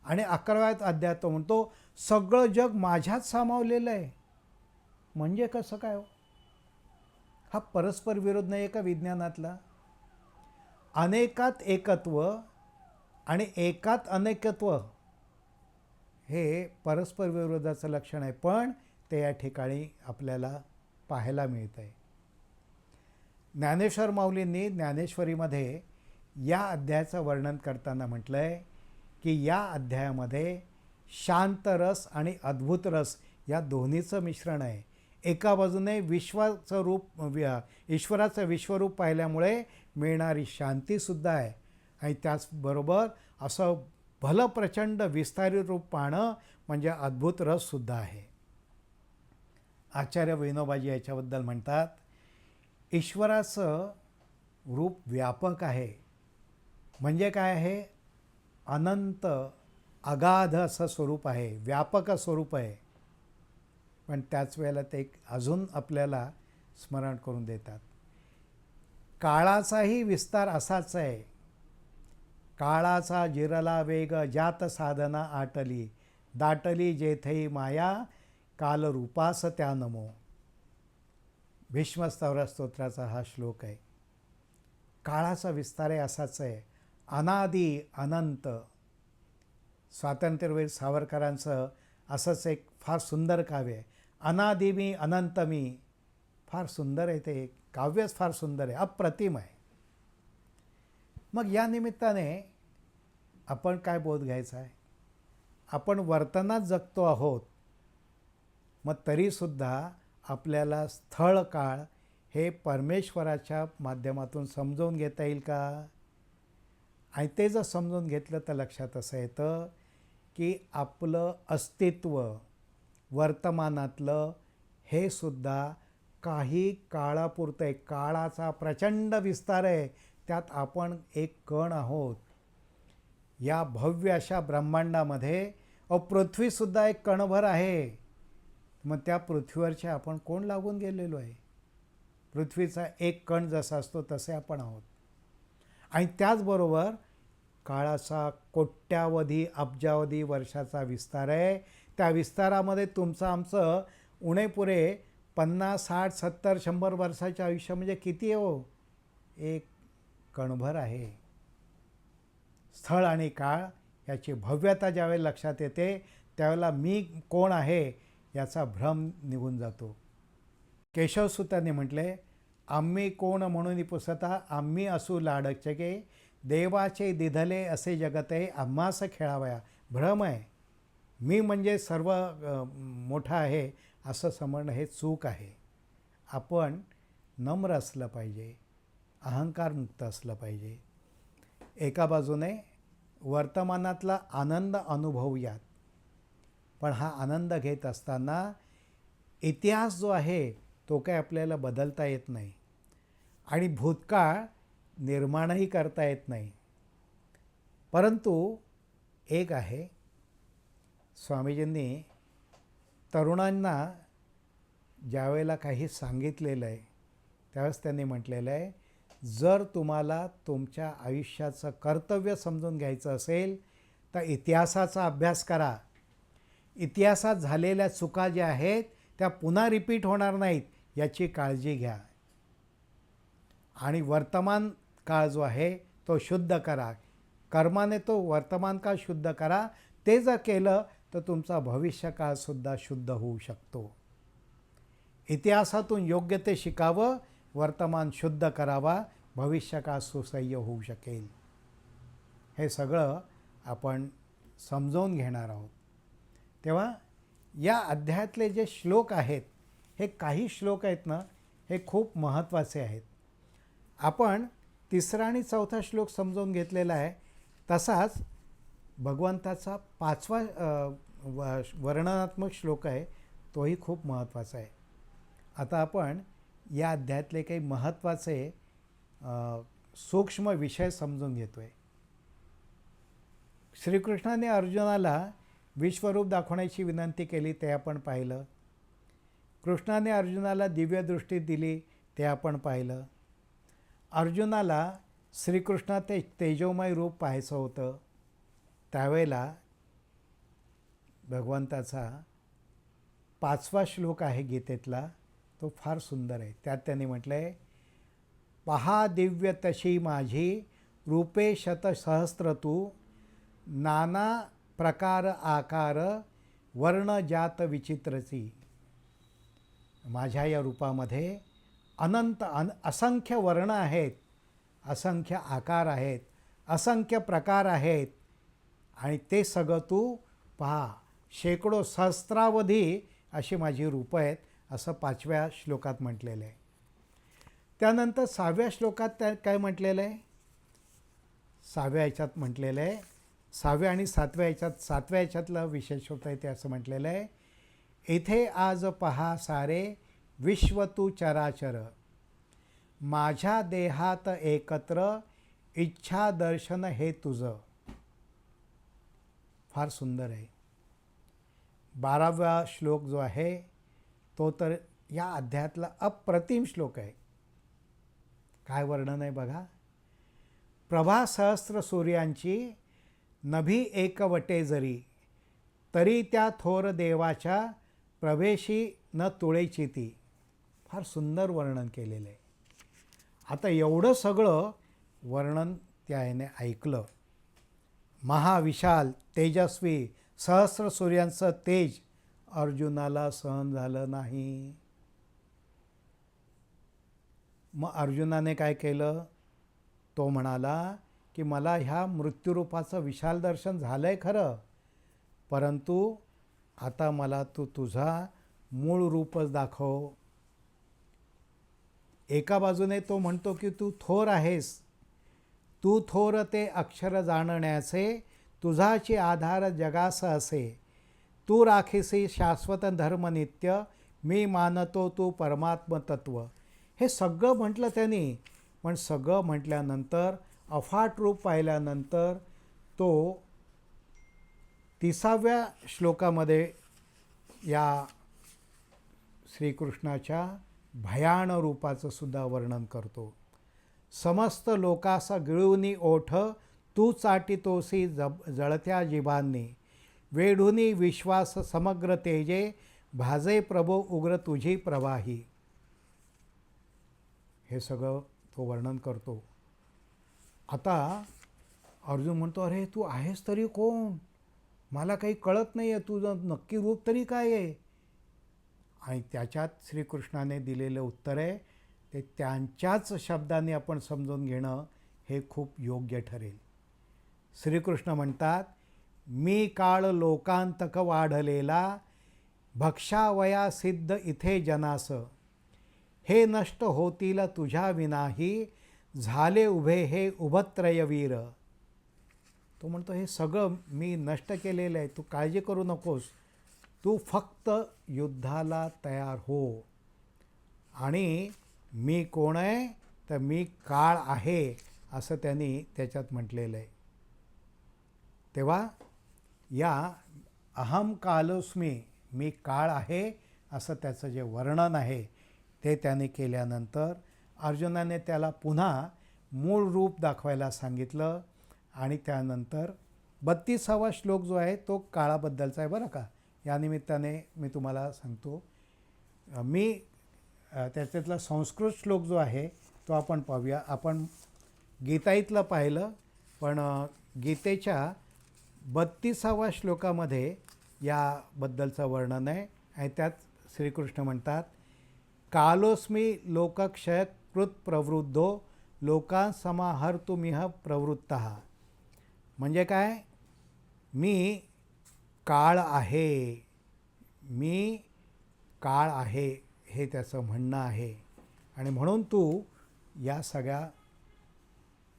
आणि 11व्या अध्यायात तो म्हणतो सगळं जग माझ्यात सामावलेलं आहे. म्हणजे कसं काय हो? हा परस्पर विरोध नाही आहे का विज्ञानातला? अनेकात एकत्व आणि एकात अनेकत्व हे परस्पर विरोधाचं लक्षण आहे, पण ते या ठिकाणी आपल्याला पाहायला मिळतं आहे. ज्ञानेश्वर माऊलींनी ज्ञानेश्वरीमध्ये या अध्यायाचं वर्णन करताना म्हटलं आहे की या अध्यायामध्ये शांत रस आणि अद्भुत रस या दोन्हीचं मिश्रण आहे. एका बाजूने विश्वाचं रूप, ईश्वराचं विश्वरूप पाहिल्यामुळे मिळणारी शांतीसुद्धा आहे आणि त्याचबरोबर असं भलं प्रचंड विस्तारित रूप पाहणं म्हणजे अद्भुत रससुद्धा आहे. आचार्य विनोबाजी याच्याबद्दल म्हणतात ईश्वराचं रूप व्यापक आहे. म्हणजे काय आहे? अनंत अगाध असं स्वरूप आहे, व्यापक स्वरूप आहे. पण त्याच वेळेला ते एक अजून आपल्याला स्मरण करून देतात, काळाचाही विस्तार असाच आहे. काळाचा जिरला वेग जात साधना आटली, दाटली जेथई माया काल रूपास त्या नमो. भीष्मस्तवरा स्तोत्राचा हा श्लोक आहे. काळाचा विस्तार आहे असाच आहे, अनादी अनंत. स्वातंत्र्यवीर सावरकरांचं असंच एक फार सुंदर काव्य आहे, अनादी मी अनंत मी. फार सुंदर आहे ते काव्यच, फार सुंदर आहे, अप्रतिम आहे. मग या निमित्ताने आपण काय बोध घ्यायचा आहे? आपण वर्तनात जगतो आहोत, मग तरीसुद्धा आपल्याला स्थळ काळ हे परमेश्वराच्या माध्यमातून समजून घेता येईल का? आणि ते जर समजून घेतलं तर लक्षात असं येतं की आपलं अस्तित्व वर्तमानातलं हे सुद्धा काही काळापुरतं आहे. काळाचा प्रचंड विस्तार आहे, त्यात आपण एक कण आहोत. या भव्य अशा ब्रह्मांडामध्ये पृथ्वीसुद्धा एक कणभर आहे. मग त्या पृथ्वीवरचे आपण कोण लागून गेलेलो आहे? पृथ्वीचा एक कण जसा असतो तसे आपण आहोत. आणि त्याचबरोबर काळाचा कोट्यावधी अब्जावधी वर्षाचा विस्तार आहे. त्या विस्तारामध्ये तुमचं आमचं उणेपुरे 50, 60, 70, 100 वर्षाचे आयुष्य म्हणजे किती आहे हो? एक कणभर आहे. स्थळ आणि काळ याची भव्यता ज्यावेळेला लक्षात येते त्यावेळेला मी कोण आहे याचा भ्रम निघून जातो. केशवसुतांनी म्हटले, आम्ही कोण म्हणून पुसता आम्ही असू लाडचके, देवाचे दिधले असे जगते आम्हास खेळावया. भ्रम आहे. मी म्हणजे सर्व मोठा आहे असं समजणं हे चूक आहे. आपण नम्र असलं पाहिजे, अहंकारमुक्त असलं पाहिजे. एका बाजूने वर्तमानातला आनंद अनुभवूयात, पण हा आनंद घेत असताना इतिहास जो आहे तो काय आपल्याला बदलता येत नाही आणि भूतकाळ निर्माणही करता येत नाही. परंतु एक आहे, स्वामीजींनी तरुणांना ज्यावेळेला काही सांगितलेलं आहे त्यावेळेस त्यांनी म्हटलेलं आहे, जर तुम्हाला तुमच्या आयुष्याचं कर्तव्य समजून घ्यायचं असेल तर इतिहासाचा अभ्यास करा. इतिहासात झालेल्या चुका ज्या आहेत त्या पुन्हा रिपीट होणार नाहीत याची काळजी घ्या. आणि वर्तमान काळ जो आहे तो शुद्ध करा. कर्माने तो वर्तमान काळ शुद्ध करा. ते जर केलं तर तुमचा भविष्यकाळसुद्धा शुद्ध होऊ शकतो. इतिहासातून योग्य ते शिकावं, वर्तमान शुद्ध करावा, भविष्यकाळ सुसह्य होऊ शकेल. हे सगळं आपण समजावून घेणार आहोत. तेव्हा या अध्यायातले जे श्लोक आहेत, हे काही श्लोक आहेत ना, हे खूप महत्त्वाचे आहेत. आपण 3रा आणि 4था श्लोक समजावून घेतलेला आहे. तसाच भगवंताचा 5वा वर्णनात्मक श्लोक आहे, तोही खूप महत्त्वाचा आहे. आता आपण या अध्यायातले काही महत्त्वाचे सूक्ष्म विषय समजून घेतो आहे. श्रीकृष्णाने अर्जुनाला विश्वरूप दाखवण्याची विनंती केली ते आपण पाहिलं. कृष्णाने अर्जुनाला दिव्यदृष्टी दिली ते आपण पाहिलं. अर्जुनाला श्रीकृष्ण ते तेजोमय रूप पाहायचं होतं. त्यावेळेला भगवंताचा 5वा श्लोक आहे गीतेतला, तो फार सुंदर आहे. त्यात त्यांनी म्हटलं आहे, पहा दिव्य तशी माझी रूपे शतसहस्र तू, नाना प्रकार आकार वर्ण जात विचित्रची. माझ्या या रूपामध्ये अनंत असंख्य वर्ण आहेत, असंख्य आकार आहेत, असंख्य प्रकार आहेत आणि ते सगळं तू पहा. शेकडो सहस्रावधी अशी माझी रूपं आहेत असं 5व्या श्लोकात म्हटलेलं आहे. त्यानंतर 6व्या श्लोकात त्या काय म्हटलेलं आहे, 6व्या ह्याच्यात म्हटलेलं आहे, 6व्या आणि 7व्या ह्याच्यात, 7व्या ह्याच्यातलं विशेष होतं आहे ते असं म्हटलेलं आहे, इथे आज पहा सारे विश्व तू चराचर, माझ्या देहात एकत्र इच्छा दर्शन हे तुझं. फार सुंदर आहे. 12वा श्लोक जो आहे तो तर या अध्यायातला अप्रतिम श्लोक आहे. काय वर्णन आहे बघा. प्रभा सहस्र सूर्यांची नभी एकवटे जरी, तरी त्या थोर देवाच्या प्रवेशी न तुळेची ती. फार सुंदर वर्णन केलेलं आहे. आता एवढं सगळं वर्णन त्या ह्याने ऐकलं. महाविशाल तेजस्वी सहस्र सूर्यांचं तेज अर्जुनाला सहन झालं नाही. मग अर्जुनाने काय केलं, तो म्हणाला की मला ह्या मृत्यूरूपाचं विशाल दर्शन झालं आहे खरं, परंतु आता मला तू तुझा मूळ रूपच दाखव. एका बाजूने तो म्हणतो की तू थोर आहेस, तू थोर ते अक्षर जाणण्याचे, तुझाची आधार जगास असे, तू राखीसी शाश्वत धर्म नित्य, मी मानतो तू परमात्म तत्व. हे सगळं म्हटलं त्यांनी, पण सगळं म्हटल्यानंतर अफाट रूप पाहिल्यानंतर तो 30व्या श्लोकामध्ये या श्रीकृष्णाच्या भयान रूपाचं सुद्धा वर्णन करतो. समस्त लोकासा गिळूनी ओठ तू चाटितोसी जळत्या जिभांनी, वेढुनी विश्वास समग्र तेजे, भाजे प्रभो उग्र तुझी प्रवाही. हे सगळं तो वर्णन करतो. आता अर्जुन म्हणतो, अरे तू आहेस तरी कोण? मला काही कळत नाही आहे, तुझं नक्की रूप तरी काय आहे? आणि त्याच्यात श्रीकृष्णाने दिलेलं उत्तर आहे ते त्यांच्याच शब्दाने आपण समजून घेणं हे खूप योग्य ठरेल. श्रीकृष्ण म्हणतात, मी काळ लोकांतक वाढलेला, भक्षावया सिद्ध इथे जनास, हे नष्ट होतील तुझ्या विनाही, झाले उभे हे उभत्रयवीर. तो म्हणतो, हे सगळं मी नष्ट केलेलं आहे, तू काळजी करू नकोस, तू फक्त युद्धाला तयार हो. आणि मी कोण आहे? तर मी काळ आहे, असं त्यांनी त्याच्यात म्हटलेलं आहे. तेव्हा या अहम कालोस्मी, मी काळ आहे, असं त्याचं जे वर्णन आहे ते त्याने केल्यानंतर अर्जुनाने त्याला पुन्हा मूळ रूप दाखवायला सांगितलं. आणि त्यानंतर 32वा श्लोक जो आहे तो काळाबद्दलचा आहे बरं का. या निमित्ताने मी तुम्हाला सांगतो, मी त्याच्यातला संस्कृत श्लोक जो आहे तो आपण पाहूया. आपण गीताईतलं पाहिलं, पण गीतेच्या 32वा श्लोकामध्ये याबद्दलचं वर्णन आहे. आणि त्यात श्रीकृष्ण म्हणतात, कालोस्मी लोकक्षय कृत प्रवृद्धो, लोकांसमाहर्तुमिह प्रवृत्तः. म्हणजे काय? मी काळ आहे, मी काळ आहे, हे त्याचं म्हणणं आहे. आणि म्हणून तू या सगळ्या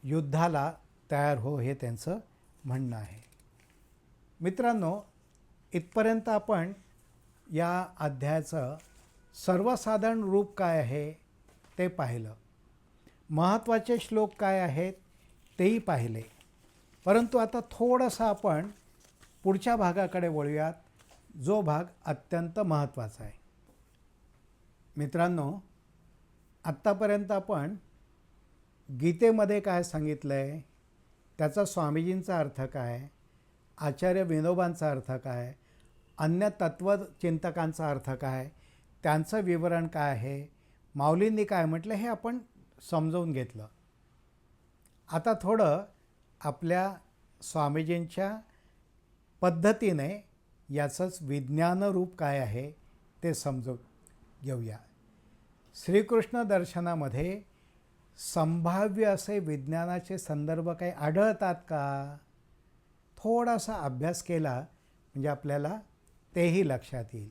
युद्धाला तयार हो, हे त्यांचं म्हणणं आहे. मित्रांनो, इथपर्यंत आपण या अध्यायाचं सर्वसाधारण रूप काय आहे ते पाहिलं. महत्त्वाचे श्लोक काय आहेत तेही पाहिले. परंतु आता थोडंसं आपण पुढच्या भागाकडे वळूयात, जो भाग अत्यंत महत्त्वाचा आहे. मित्रांनो, आत्तापर्यंत आपण गीतेमध्ये काय सांगितलं आहे, त्याचा स्वामीजींचा अर्थ काय, आचार्य विनोबांचा अर्थ काय, अन्य तत्त्वचिंतकांचा अर्थ काय, त्यांचं विवरण काय आहे, माऊलींनी काय म्हटलं, हे आपण समजवून घेतलं. आता थोडं आपल्या स्वामीजींच्या पद्धतीने याचंच विज्ञान रूप काय आहे ते समजून घेऊया. श्रीकृष्ण दर्शनामध्ये संभाव्य असे विज्ञानाचे संदर्भ काही आढळतात का? थोडासा अभ्यास केला म्हणजे आपल्याला तेही लक्षात येईल.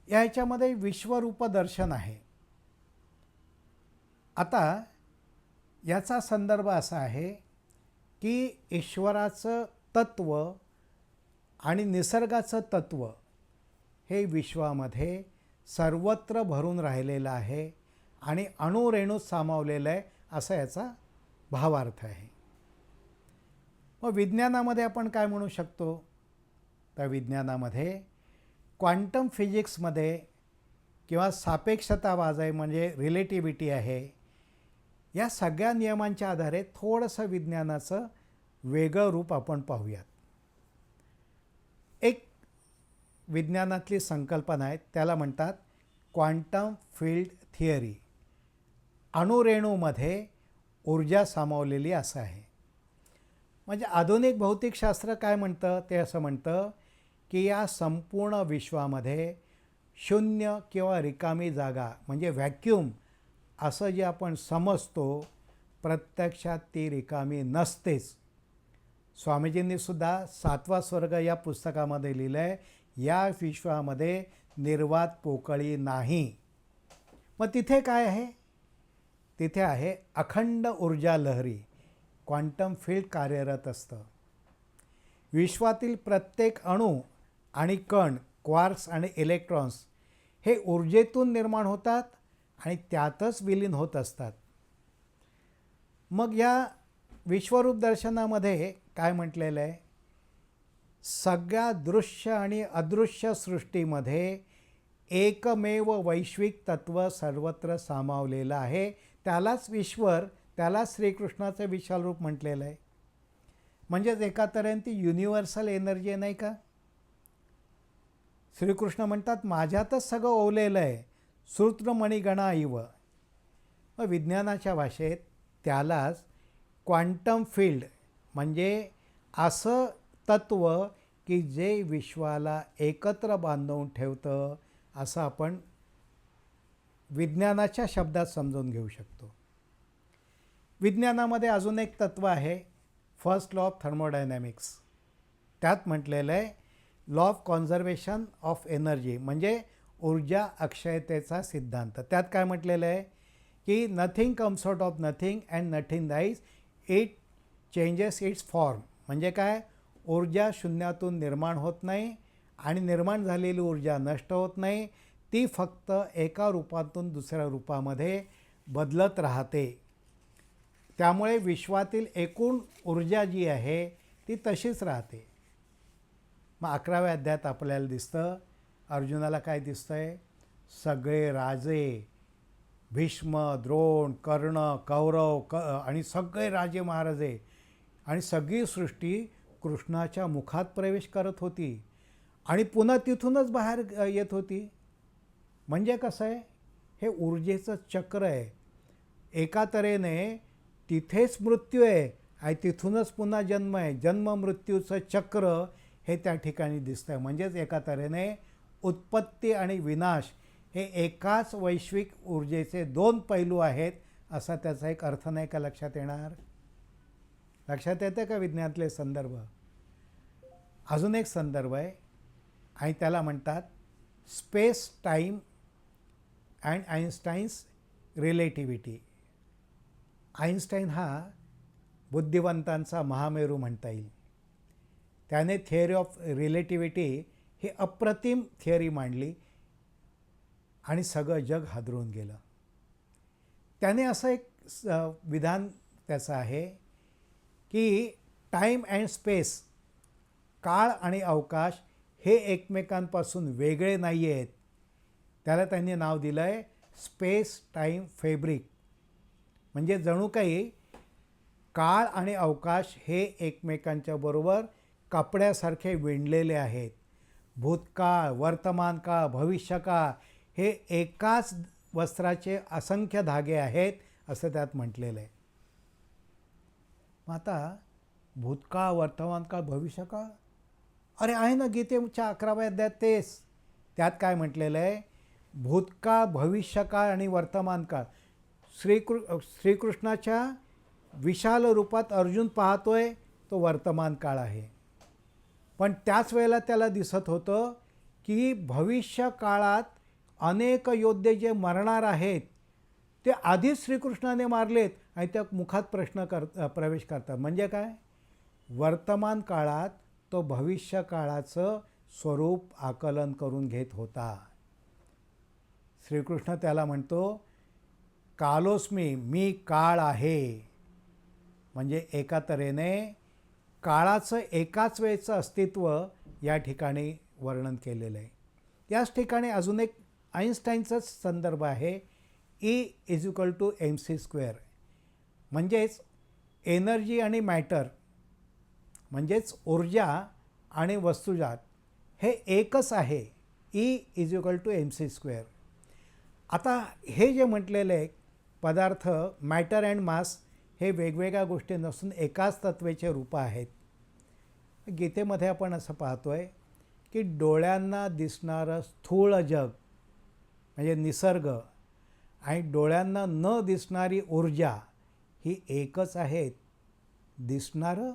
याच्यामध्ये विश्वरूप दर्शन आहे. आता याचा संदर्भ असा आहे की ईश्वराचं तत्त्व आणि निसर्गाचं तत्त्व हे विश्वामध्ये सर्वत्र भरून राहिलेलं आहे आणि अणुरेणूत सामावलेलं आहे, असा याचा भावार्थ आहे. मग विज्ञानामध्ये आपण काय म्हणू शकतो? तर विज्ञानामध्ये क्वांटम फिजिक्समध्ये किंवा सापेक्षतावाद आहे, म्हणजे रिलेटिव्हिटी आहे, या सगळ्या नियमांच्या आधारे थोडंसं विज्ञानाचं वेगळं रूप आपण पाहूयात. एक विज्ञानातली संकल्पना आहे, त्याला म्हणतात क्वांटम फील्ड थिअरी. अणुरेणूमध्ये ऊर्जा सामावलेली असं आहे. म्हणजे आधुनिक भौतिकशास्त्र काय म्हणतं, ते असं म्हणतं की या संपूर्ण विश्वामध्ये शून्य किंवा रिकामी जागा म्हणजे व्हॅक्यूम असं जे आपण समजतो, प्रत्यक्षात ती रिकामी नसतेच. स्वामीजींनीसुद्धा 7वा स्वर्ग या पुस्तकामध्ये लिहिलं आहे, या विश्वामध्ये निर्वात पोकळी नाही. मग तिथे काय आहे? तिथे आहे अखंड ऊर्जा लहरी, क्वांटम फील्ड कार्यरत असतं. विश्वातील प्रत्येक अणू आणि कण, क्वार्क्स आणि इलेक्ट्रॉन्स हे ऊर्जेतून निर्माण होतात आणि त्यातच विलीन होत असतात. मग या विश्वरूप दर्शनामध्ये काय म्हटलेलं आहे? सगळ्या दृश्य आणि अदृश्य सृष्टीमध्ये एकमेव वैश्विक तत्त्व सर्वत्र सामावलेलं आहे. त्यालाच ईश्वर, त्यालाच श्रीकृष्णाचं विशाल रूप म्हटलेलं आहे. म्हणजेच एका तऱ्हेने ती युनिव्हर्सल एनर्जी नाही का. श्रीकृष्ण म्हणतात माझ्यातच सगळं ओवलेलं आहे, सूत्रमणिगणा इव. विज्ञानाच्या भाषेत त्यालाच क्वांटम फील्ड म्हणजे असं तत्त्व की जे विश्वाला एकत्र बांधून ठेवतं, असं आपण विज्ञानाच्या शब्दात समजून घेऊ शकतो. विज्ञानामध्ये अजून एक तत्त्व आहे, फर्स्ट लॉ ऑफ थर्मोडायनॅमिक्स. त्यात म्हटलेलं आहे law of conservation of energy म्हणजे ऊर्जा अक्षयतेचा सिद्धांत. त्यात काय म्हटलेलं आहे की nothing comes out of nothing and nothing dies, it changes it's form. म्हणजे काय, ऊर्जा शून्यातून निर्माण होत नाही आणि निर्माण झालेली ऊर्जा नष्ट होत नाही, ती फक्त एका रूपातून दुसऱ्या रूपामध्ये बदलत राहते. त्यामुळे विश्वातील एकूण ऊर्जा जी आहे ती तशीच राहते. मग 11व्या अध्यायात आपल्याला दिसतं, अर्जुनाला काय दिसतं आहे, सगळे राजे भीष्म, द्रोण, कर्ण, कौरव आणि सगळे राजे महाराजे आणि सगळी सृष्टी कृष्णाच्या मुखात प्रवेश करत होती आणि पुन्हा तिथूनच बाहेर येत होती. म्हणजे कसं आहे, हे ऊर्जेचं चक्र आहे. एका तऱ्हेने तिथेच मृत्यू आहे आणि तिथूनच पुन्हा जन्म आहे. जन्म मृत्यूचं चक्र हे त्या ठिकाणी दिसतं आहे. म्हणजेच एका तऱ्हेने उत्पत्ती आणि विनाश हे एकाच वैश्विक ऊर्जेचे दोन पैलू आहेत, असा त्याचा एक अर्थ नाही का लक्षात येणार. लक्षात येतं का विज्ञानातले संदर्भ. अजून एक संदर्भ आहे आणि त्याला म्हणतात space time and Einstein's relativity. Einstein हा बुद्धिवंतांचा महामेरू म्हणता येईल. त्याने थिअरी ऑफ रिलेटिव्हिटी ही अप्रतिम थिअरी मांडली आणि सगळं जग हादरून गेलं. त्याने असं एक विधान त्याचं आहे की टाईम अँड स्पेस, काळ आणि अवकाश हे एकमेकांपासून वेगळे नाही आहेत. त्याला त्यांनी नाव दिलं आहे स्पेस टाईम फॅब्रिक. म्हणजे जणू काही काळ आणि अवकाश हे एकमेकांच्या बरोबर कपड्यासारखे विणलेले आहेत. भूतकाळ, वर्तमानकाळ, भविष्यकाळ हे एकाच वस्त्राचे असंख्य धागे आहेत, असं त्यात म्हटलेलं आहे. मग आता भूतकाळ, वर्तमानकाळ, भविष्यकाळ, अरे आहे ना गीतेच्या 11व्या अध्यायात तेच. त्यात काय म्हटलेलं आहे, भूतकाळ, भविष्यकाळ आणि वर्तमानकाळ. श्रीकृष्णाच्या विशाल रूपात अर्जुन पाहतोय तो वर्तमान काळ आहे. पण त्याच वेळेला त्याला दिसत होतं की भविष्य काळात अनेक योद्धे जे मरणार आहेत ते आधीच श्रीकृष्णाने मारलेत आणि त्या मुखात प्रवेश करतात. म्हणजे काय, वर्तमान काळात तो भविष्य काळाचं स्वरूप आकलन करून घेत होता. श्रीकृष्ण त्याला म्हणतो कालोस्मी, मी काळ आहे. म्हणजे एका तऱ्हेने काळाचं एकाच वेळेचं अस्तित्व या ठिकाणी वर्णन केलेलं आहे. याच ठिकाणी अजून एक आईन्स्टाईनचाच संदर्भ आहे, E=mc². म्हणजेच एनर्जी आणि मॅटर म्हणजेच ऊर्जा आणि वस्तुजात हे एकच आहे, E=mc². आता हे जे म्हटलेलं आहे पदार्थ, मॅटर अँड मास हे वेगवेगळ्या गोष्टी नसून एकाच तत्वेचे रूप आहेत. गीतेमध्ये आपण असं पाहतो आहे की डोळ्यांना दिसणारं स्थूळ जग म्हणजे निसर्ग आणि डोळ्यांना न दिसणारी ऊर्जा ही एकच आहेत. दिसणारं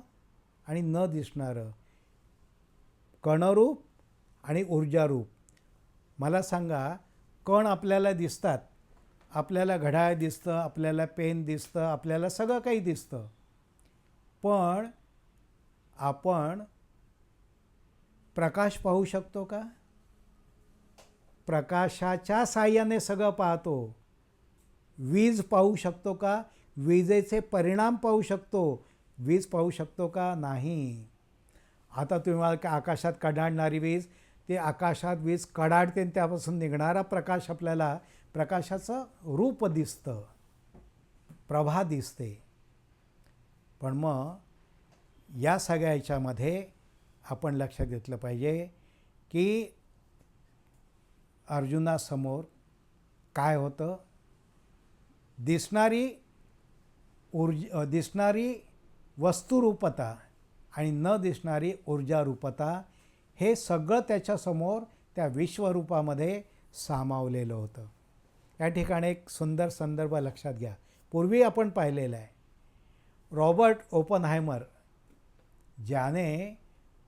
आणि न दिसणारं, कणरूप आणि ऊर्जारूप. मला सांगा, कण आपल्याला दिसतात, आपल्याला घड्याळ दिसतं, आपल्याला पेन दिसतं, आपल्याला सगळं काही दिसतं. पण आपण प्रकाश पाहू शकतो का? प्रकाशाच्या साहाय्याने सगळं पाहतो. वीज पाहू शकतो का? विजेचे परिणाम पाहू शकतो. वीज पाहू शकतो का? नाही. आता तुम्ही मला आकाशात कडाडणारी वीज, ते आकाशात वीज कडाडते आणि त्यापासून निघणारा प्रकाश आपल्याला प्रकाशाचं रूप दिसतं, प्रभा दिसते. पण मग या सगळ्या ह्याच्यामध्ये आपण लक्षात घेतलं पाहिजे की अर्जुनासमोर काय होतं, दिसणारी वस्तुरूपता आणि न दिसणारी ऊर्जारूपता हे सगळं त्याच्यासमोर त्या विश्वरूपामध्ये सामावलेलं होतं. या ठिकाणी एक सुंदर संदर्भ लक्षात घ्या. पूर्वी आपण पाहिलेलं आहे, रॉबर्ट ओपनहायमर ज्याने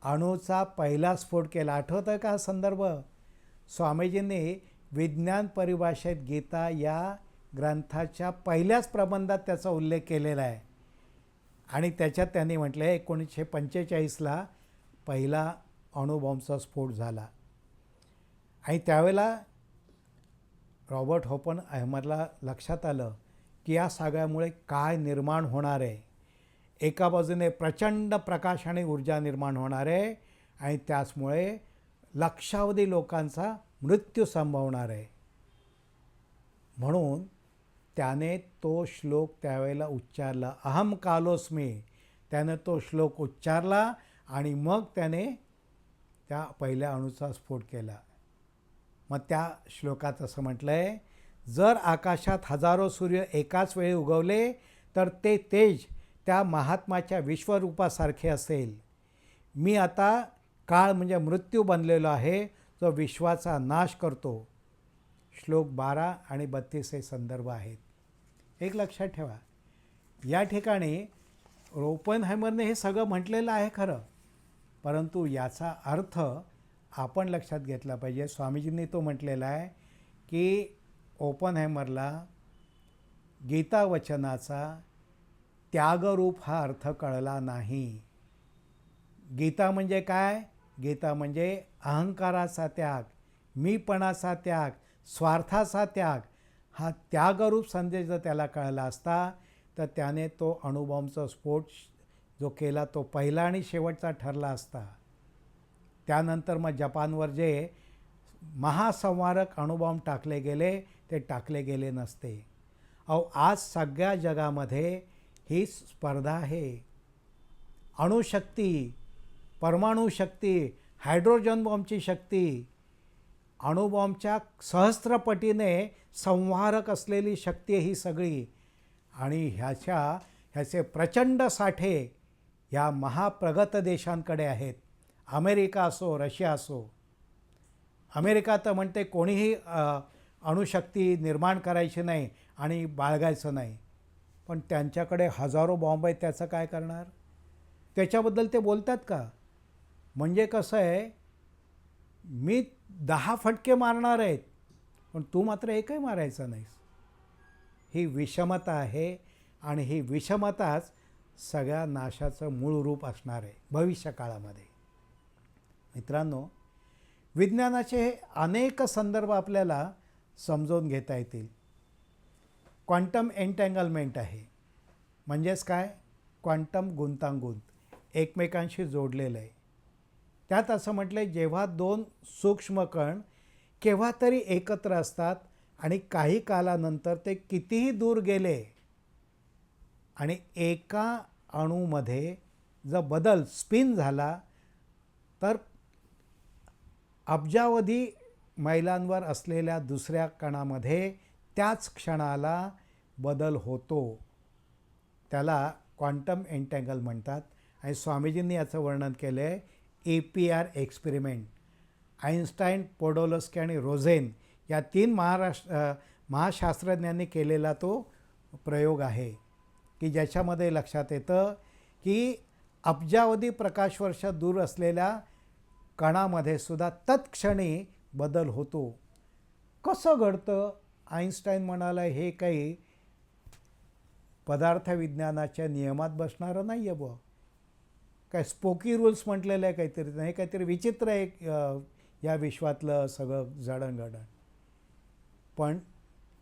अणूचा पहिला स्फोट केला, आठवतं का हा संदर्भ? स्वामीजींनी विज्ञान परिभाषेत गीता या ग्रंथाच्या पहिल्याच प्रबंधात त्याचा उल्लेख केलेला आहे. आणि त्याच्यात त्यांनी म्हटलं आहे 1945ला पहिला अणुबॉम्बचा स्फोट झाला. आणि त्यावेळेला रॉबर्ट ओपनहायमरला लक्षात आलं की या सगळ्यामुळे काय निर्माण होणार आहे. एका बाजूने प्रचंड प्रकाश आणि ऊर्जा निर्माण होणार आहे आणि त्याचमुळे लक्षावधी लोकांचा मृत्यू संभवणार आहे. म्हणून त्याने तो श्लोक त्यावेळेला उच्चारला, अहम कालोस्मी. त्याने तो श्लोक उच्चारला आणि मग त्याने त्या पहिल्या अणूचा स्फोट केला. मग त्या श्लोकात असं म्हटलं आहे, जर आकाशात हजारो सूर्य एकाच वेळी उगवले तर ते तेज त्या महात्माच्या विश्वरूपासारखे असेल. मी आता काळ म्हणजे मृत्यू बनलेलो आहे, जो विश्वाचा नाश करतो. श्लोक 12 आणि 32 हे संदर्भ आहेत. एक लक्षात ठेवा, या ठिकाणी ओपनहायमरने हे सगळं म्हटलेलं आहे खरं, परंतु याचा अर्थ आपण लक्षात घेतला पाहिजे. स्वामीजींनी तो म्हटलेला आहे की ओपनहायमरला गीता वचनाचा त्यागरूप हा अर्थ कळला नाही. गीता म्हणजे काय? गीता म्हणजे अहंकाराचा त्याग, मीपणाचा त्याग, स्वार्थाचा त्याग. हा त्यागरूप संदेश जर त्याला कळला असता तर त्याने तो अणुबॉम्बचा स्फोट जो केला तो पहिला आणि शेवटचा ठरला असता. त्यानंतर मग जपानवर जे महासंवारक अणुबॉम्ब टाकले गेले ते टाकले गेले नसते. आज सगळ्या जगामध्ये ही स्पर्धा आहे. अणुशक्ती, परमाणुशक्ती, हायड्रोजन बॉम्बची शक्ती, अणुबॉम्बच्या सहस्त्रपटीने संवारक असलेली शक्ती ही सगळी. आणि ह्याचे प्रचंड साठे ह्या महाप्रगत देशांकडे आहेत. अमेरिका असो, रशिया असो. अमेरिका तर म्हणते कोणीही अणुशक्ती निर्माण करायची नाही आणि बाळगायचं नाही, पण त्यांच्याकडे हजारो बॉम्ब आहेत. त्याचं काय करणार? त्याच्याबद्दल ते बोलतात का? म्हणजे कसं आहे, मी 10 फटके मारणार आहेत पण तू मात्र एकही मारायचा नाहीस. ही विषमता आहे आणि ही विषमताच सगळ्या नाशाचं मूळ रूप असणार आहे भविष्य काळामध्ये. मित्रांनो, विज्ञानाचे हे अनेक संदर्भ आपल्याला समजून घेता येतील. क्वांटम एन्टँगलमेंट आहे, म्हणजेच काय? क्वांटम गुंतागुंत एकमेकांशी जोडलेलं आहे. त्यात असं म्हटलं आहे, जेव्हा दोन सूक्ष्म कण केव्हा तरी एकत्र असतात आणि काही कालानंतर ते कितीही दूर गेले आणि एका अणूमध्ये जर बदल स्पिन झाला तर अब्जावधी मैलांवर असलेल्या दुसऱ्या कणामध्ये त्याच क्षणाला बदल होतो. त्याला क्वांटम एन्टँगल म्हणतात. आणि स्वामीजींनी याचं वर्णन केलं आहे APR एक्सपेरिमेंट. आईन्स्टाईन, पोडोल्स्की आणि रोझेन या 3 महाशास्त्रज्ञांनी केलेला तो प्रयोग आहे की ज्याच्यामध्ये लक्षात येतं की अब्जावधी प्रकाशवर्ष दूर असलेल्या कणामध्ये सुद्धा तत्क्षणी बदल होतो. कसं घडतं? आईन्स्टाईन म्हणाला, हे काही पदार्थविज्ञानाच्या नियमात बसणारं नाही आहे बुवा. काय स्पोकी रूल्स म्हटलेलं आहे काहीतरी, नाही काहीतरी विचित्र आहे या विश्वातलं सगळं जडणघडण. पण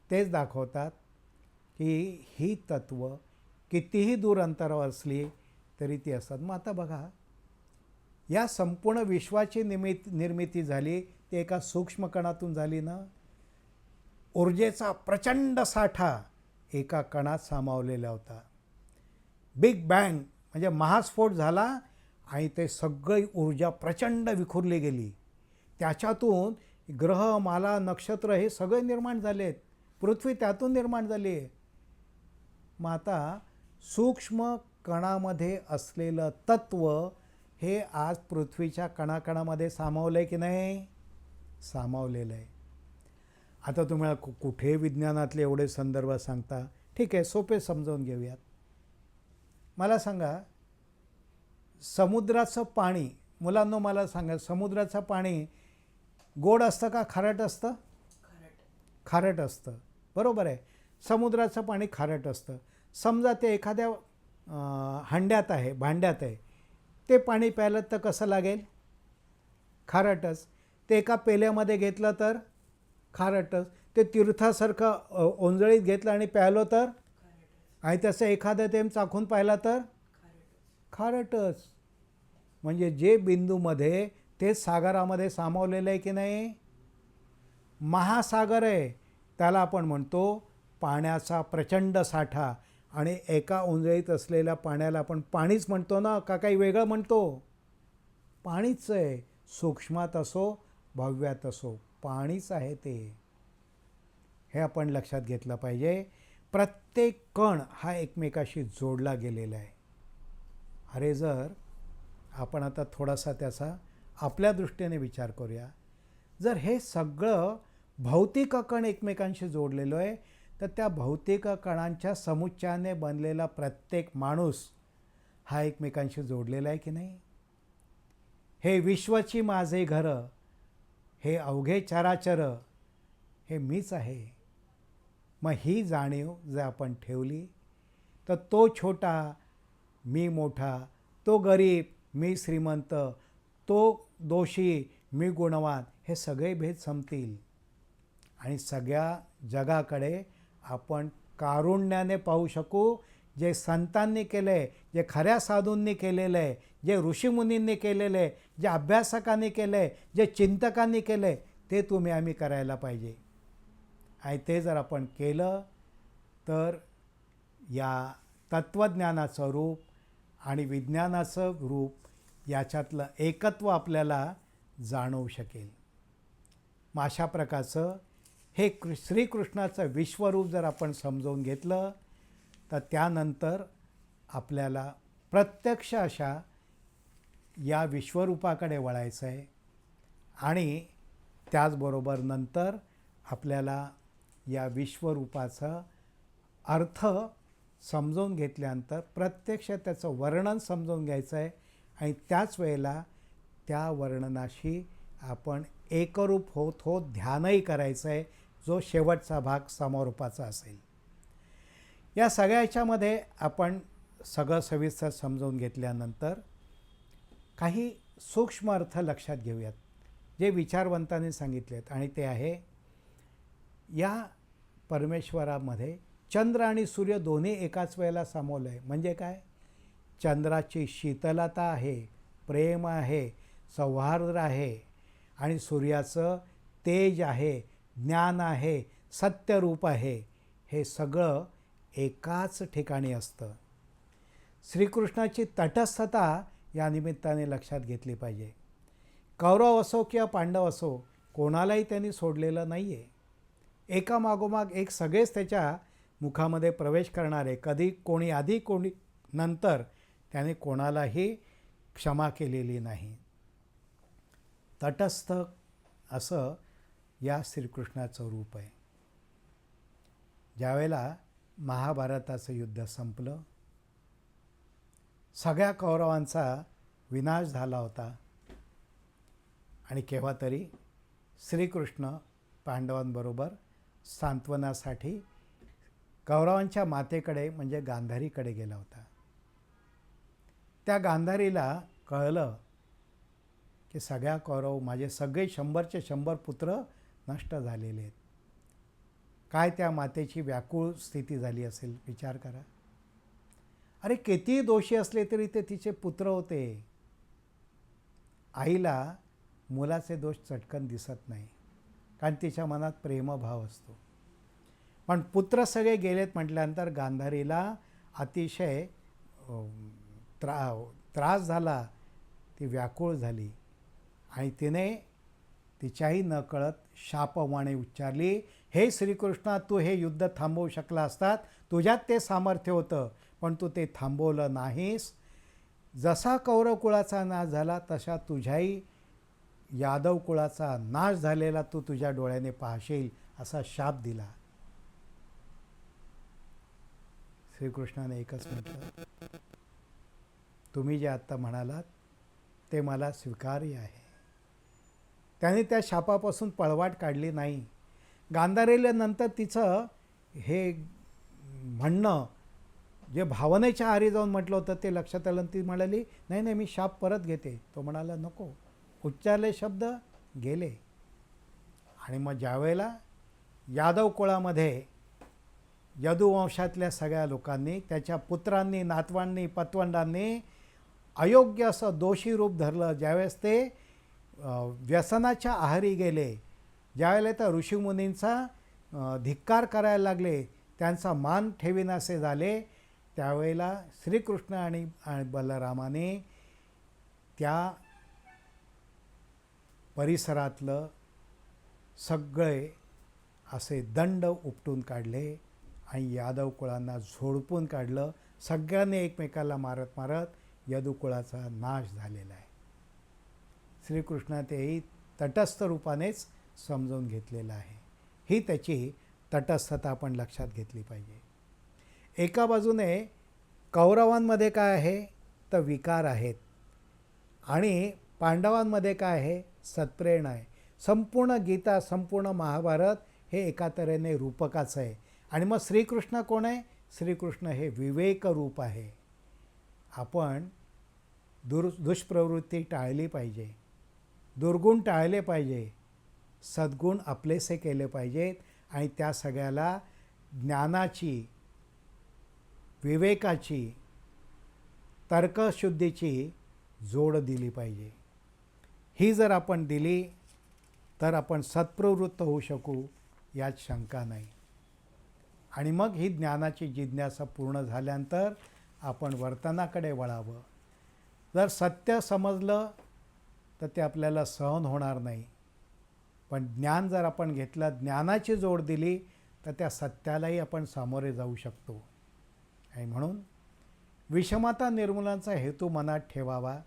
तेच दाखवतात की ही तत्त्व कितीही दूर अंतरावर असली तरी ती असतात. मग आता बघा, या संपूर्ण विश्वाची निर्मिती झाली ती एका सूक्ष्म कणातून झाली ना. ऊर्जेचा प्रचंड साठा एका कणात सामावलेला होता. बिग बँग म्हणजे महास्फोट झाला आणि ते सगळी ऊर्जा प्रचंड विखुरली गेली. त्याच्यातून ग्रह, माला, नक्षत्र हे सगळे निर्माण झालेत. पृथ्वी त्यातून निर्माण झाली आहे. मग आता सूक्ष्म कणामध्ये असलेलं तत्व हे आज पृथ्वीच्या कणाकणामध्ये सामावलं आहे की नाही? सामावलेलं आहे. आता तुम्हाला कुठे विज्ञानातले एवढे संदर्भ सांगता? ठीक आहे, सोपे समजावून घेऊयात. मला सांगा, समुद्राचं पाणी, मुलांनो मला सांगा, समुद्राचं पाणी गोड असतं का खारट असतं? खारट असतं, बरोबर आहे. समुद्राचं पाणी खारट असतं. समजा ते एखाद्या हंड्यात आहे, भांड्यात आहे, ते पाणी प्यायलं तर कसं लागेल? खारटच. ते एका पेल्यामध्ये घेतलं तर खारटच. ते तीर्थासारखं ओंजळीत घेतलं आणि प्यायलो तर, आणि त्याचं एखादं थेंब चाखून पाहिला तर खारटच. म्हणजे जे बिंदूमध्ये ते सागरामध्ये सामावलेलं आहे की नाही? महासागर आहे, त्याला आपण म्हणतो पाण्याचा प्रचंड साठा. आणि एका ओंजळीत असलेल्या पाण्याला आपण पाणीच म्हणतो ना, का काही वेगळं म्हणतो? पाणीच आहे. सूक्ष्मात असो भव्यात असो पाणीच आहे ते. हे आपण लक्षात घेतलं पाहिजे. प्रत्येक कण हा एकमेकाशी जोडला गेलेला आहे. अरे जर आपण आता थोडासा त्याचा आपल्या दृष्टीने विचार करूया. जर हे सगळं भौतिक कण एकमेकांशी जोडलेलं आहे, तर त्या भौतिक कणांच्या समुच्चयाने बनलेला प्रत्येक माणूस हा एकमेकांशी जोडलेला आहे की नाही? हे विश्वची माझे घर, हे अवघे चराचर, हे मीच आहे. मग ही जाणीव जर आपण ठेवली तर तो छोटा मी मोठा, तो गरीब मी श्रीमंत, तो दोषी मी गुणवान, हे सगळे भेद संपतील. आणि सगळ्या जगाकडे आपण कारुण्याने पाहू शकू. जे संतांनी केलं आहे, जे खऱ्या साधूंनी केलेलं आहे, जे ऋषीमुनींनी केलेलं आहे, जे अभ्यासकांनी केलं आहे, जे चिंतकांनी केलं आहे, ते तुम्ही आम्ही करायला पाहिजे. आणि ते जर आपण केलं तर या तत्त्वज्ञानाचं रूप आणि विज्ञानाचं रूप याच्यातलं एकत्व आपल्याला जाणवू शकेल. मग अशा प्रकारचं हे श्रीकृष्णाचं विश्वरूप जर आपण समजवून घेतलं तर त्यानंतर आपल्याला प्रत्यक्ष अशा या विश्वरूपाकडे वळायचं आहे. आणि त्याचबरोबर नंतर आपल्याला या विश्वरूपाचा अर्थ समजून घेतल्यानंतर प्रत्यक्ष त्याचं वर्णन समजून घ्यायचं आहे. आणि त्याच वेळेला त्या वर्णनाशी आपण एकरूप होत ध्यानही करायचं आहे, जो शेवटचा भाग समरूपाचा असेल. या सगळ्याच्यामध्ये आपण सगळं सविस्तर समजून घेतल्यानंतर काही सूक्ष्म अर्थ लक्षात घेऊयात, जे विचारवंतांनी सांगितलेत. आणि ते आहे, या परमेश्वरामध्ये चंद्र आणि सूर्य दोन्ही एकाच वेळेला सामावलं आहे. म्हणजे काय? चंद्राची शीतलता आहे, प्रेम आहे, सौहार्द आहे. आणि सूर्याचं तेज आहे, ज्ञान आहे, सत्यरूप आहे. हे सगळं एकाच ठिकाणी असतं. श्रीकृष्णाची तटस्थता या निमित्ताने लक्षात घेतली पाहिजे. कौरव असो किंवा पांडव असो, कोणालाही त्यांनी सोडलेलं नाही आहे. एकामागोमाग एक सगळेच त्याच्या मुखामध्ये प्रवेश करणारे, कधी कोणी आधी कोणी नंतर, त्याने कोणालाही क्षमा केलेली नाही. तटस्थ असं या श्रीकृष्णाचं रूप आहे. ज्यावेळेला महाभारताचं युद्ध संपलं, सगळ्या कौरवांचा विनाश झाला होता. आणि केव्हा तरी श्रीकृष्ण पांडवांबरोबर सांत्वनासाठी कौरवांच्या मातेकडे म्हणजे गांधारीकडे गेला होता. त्या गांधारीला कळलं की सगळ्या कौरव, माझे सगळे 100चे 100 पुत्र नष्ट झालेले आहेत. काय त्या मातेची व्याकुळ स्थिती झाली असेल, विचार करा. अरे किती दोषी असले तरी ते तिचे पुत्र होते. आईला मुलाचे दोष चटकन दिसत नाही, कारण तिच्या मनात प्रेमभाव असतो. पण पुत्र सगळे गेलेत म्हटल्यानंतर गांधारीला अतिशय त्रास झाला, ती व्याकुळ झाली आणि तिने तिच्याही नकळत शापवाणी उच्चारली, हे श्रीकृष्णा, तू हे युद्ध थांबवू शकला असतात, तुझ्यात ते सामर्थ्य होतं, पण तू ते थांबवलं नाहीस. जसा कौरव कुळाचा नाश झाला तसा तुझ्याही यादव कुळाचा नाश झालेला तू तुझ्या डोळ्याने पाहशील, असा शाप दिला. श्रीकृष्णाने एकच म्हटलं, तुम्ही जे आत्ता म्हणालात ते मला स्वीकार्य आहे. त्याने त्या शापापासून पळवाट काढली नाही. गांधारीला नंतर तिचं हे म्हणणं जे भावनेच्या आहारी जाऊन म्हटलं होतं ते लक्षात आलं. ती म्हणाली, नाही नाही, मी शाप परत घेते. तो म्हणाला, नको. उच्चारले शब्द गेले. आणि मग ज्यावेळेला यादव कुळामध्ये यदुवंशातल्या सगळ्या लोकांनी, त्याच्या पुत्रांनी, नातवांनी, पतवंडांनी अयोग्य असं दोषी रूप धरलं, ज्यावेळेस ते व्यसनाच्या आहारी गेले, ज्यावेळेला त्या ऋषीमुनींचा धिक्कार करायला लागले, त्यांचा मान ठेवीनासे झाले, त्यावेळेला श्रीकृष्ण आणि बलरामाने त्या परिसरातलं सगळे असे दंड उपटून काढले आणि यादव कुळांना झोडपून काढलं. सगळ्यांनी एकमेकाला मारत मारत यदुकुळाचा नाश झालेला आहे. श्रीकृष्ण तेही तटस्थ रूपानेच समजून घेतलेलं आहे. ही त्याची तटस्थता आपण लक्षात घेतली पाहिजे. एका बाजूने कौरवांमध्ये काय आहे तर विकार आहेत आणि पांडवांमध्ये काय आहे, सत्प्रेरणा आहे. संपूर्ण गीता, संपूर्ण महाभारत हे एका तऱ्हेने रूपकाचं आहे. आणि मग श्रीकृष्ण कोण आहे? श्रीकृष्ण हे विवेक रूप आहे. आपण दुष्प्रवृत्ती टाळली पाहिजे, दुर्गुण टाळले पाहिजे, सद्गुण आपलेसे केले पाहिजेत आणि त्या सगळ्याला ज्ञानाची, विवेकाची, तर्कशुद्धीची जोड दिली पाहिजे. ही जर आपण दिली तर आपण सत्प्रवृत्त होऊ शकू, यात शंका नाही. आणि मग ही ज्ञानाची जिज्ञासा पूर्ण झाल्यानंतर आपण वर्तनाकडे वळावं. जर सत्य समजलं तर ते आपल्याला सहन होणार नाही, पण ज्ञान जर आपण घेतलं, ज्ञानाची जोड दिली, तर त्या सत्यालाही आपण सामोरे जाऊ शकतो. आणि म्हणून विषमता निर्मूलनाचा हेतू मनात ठेवावा.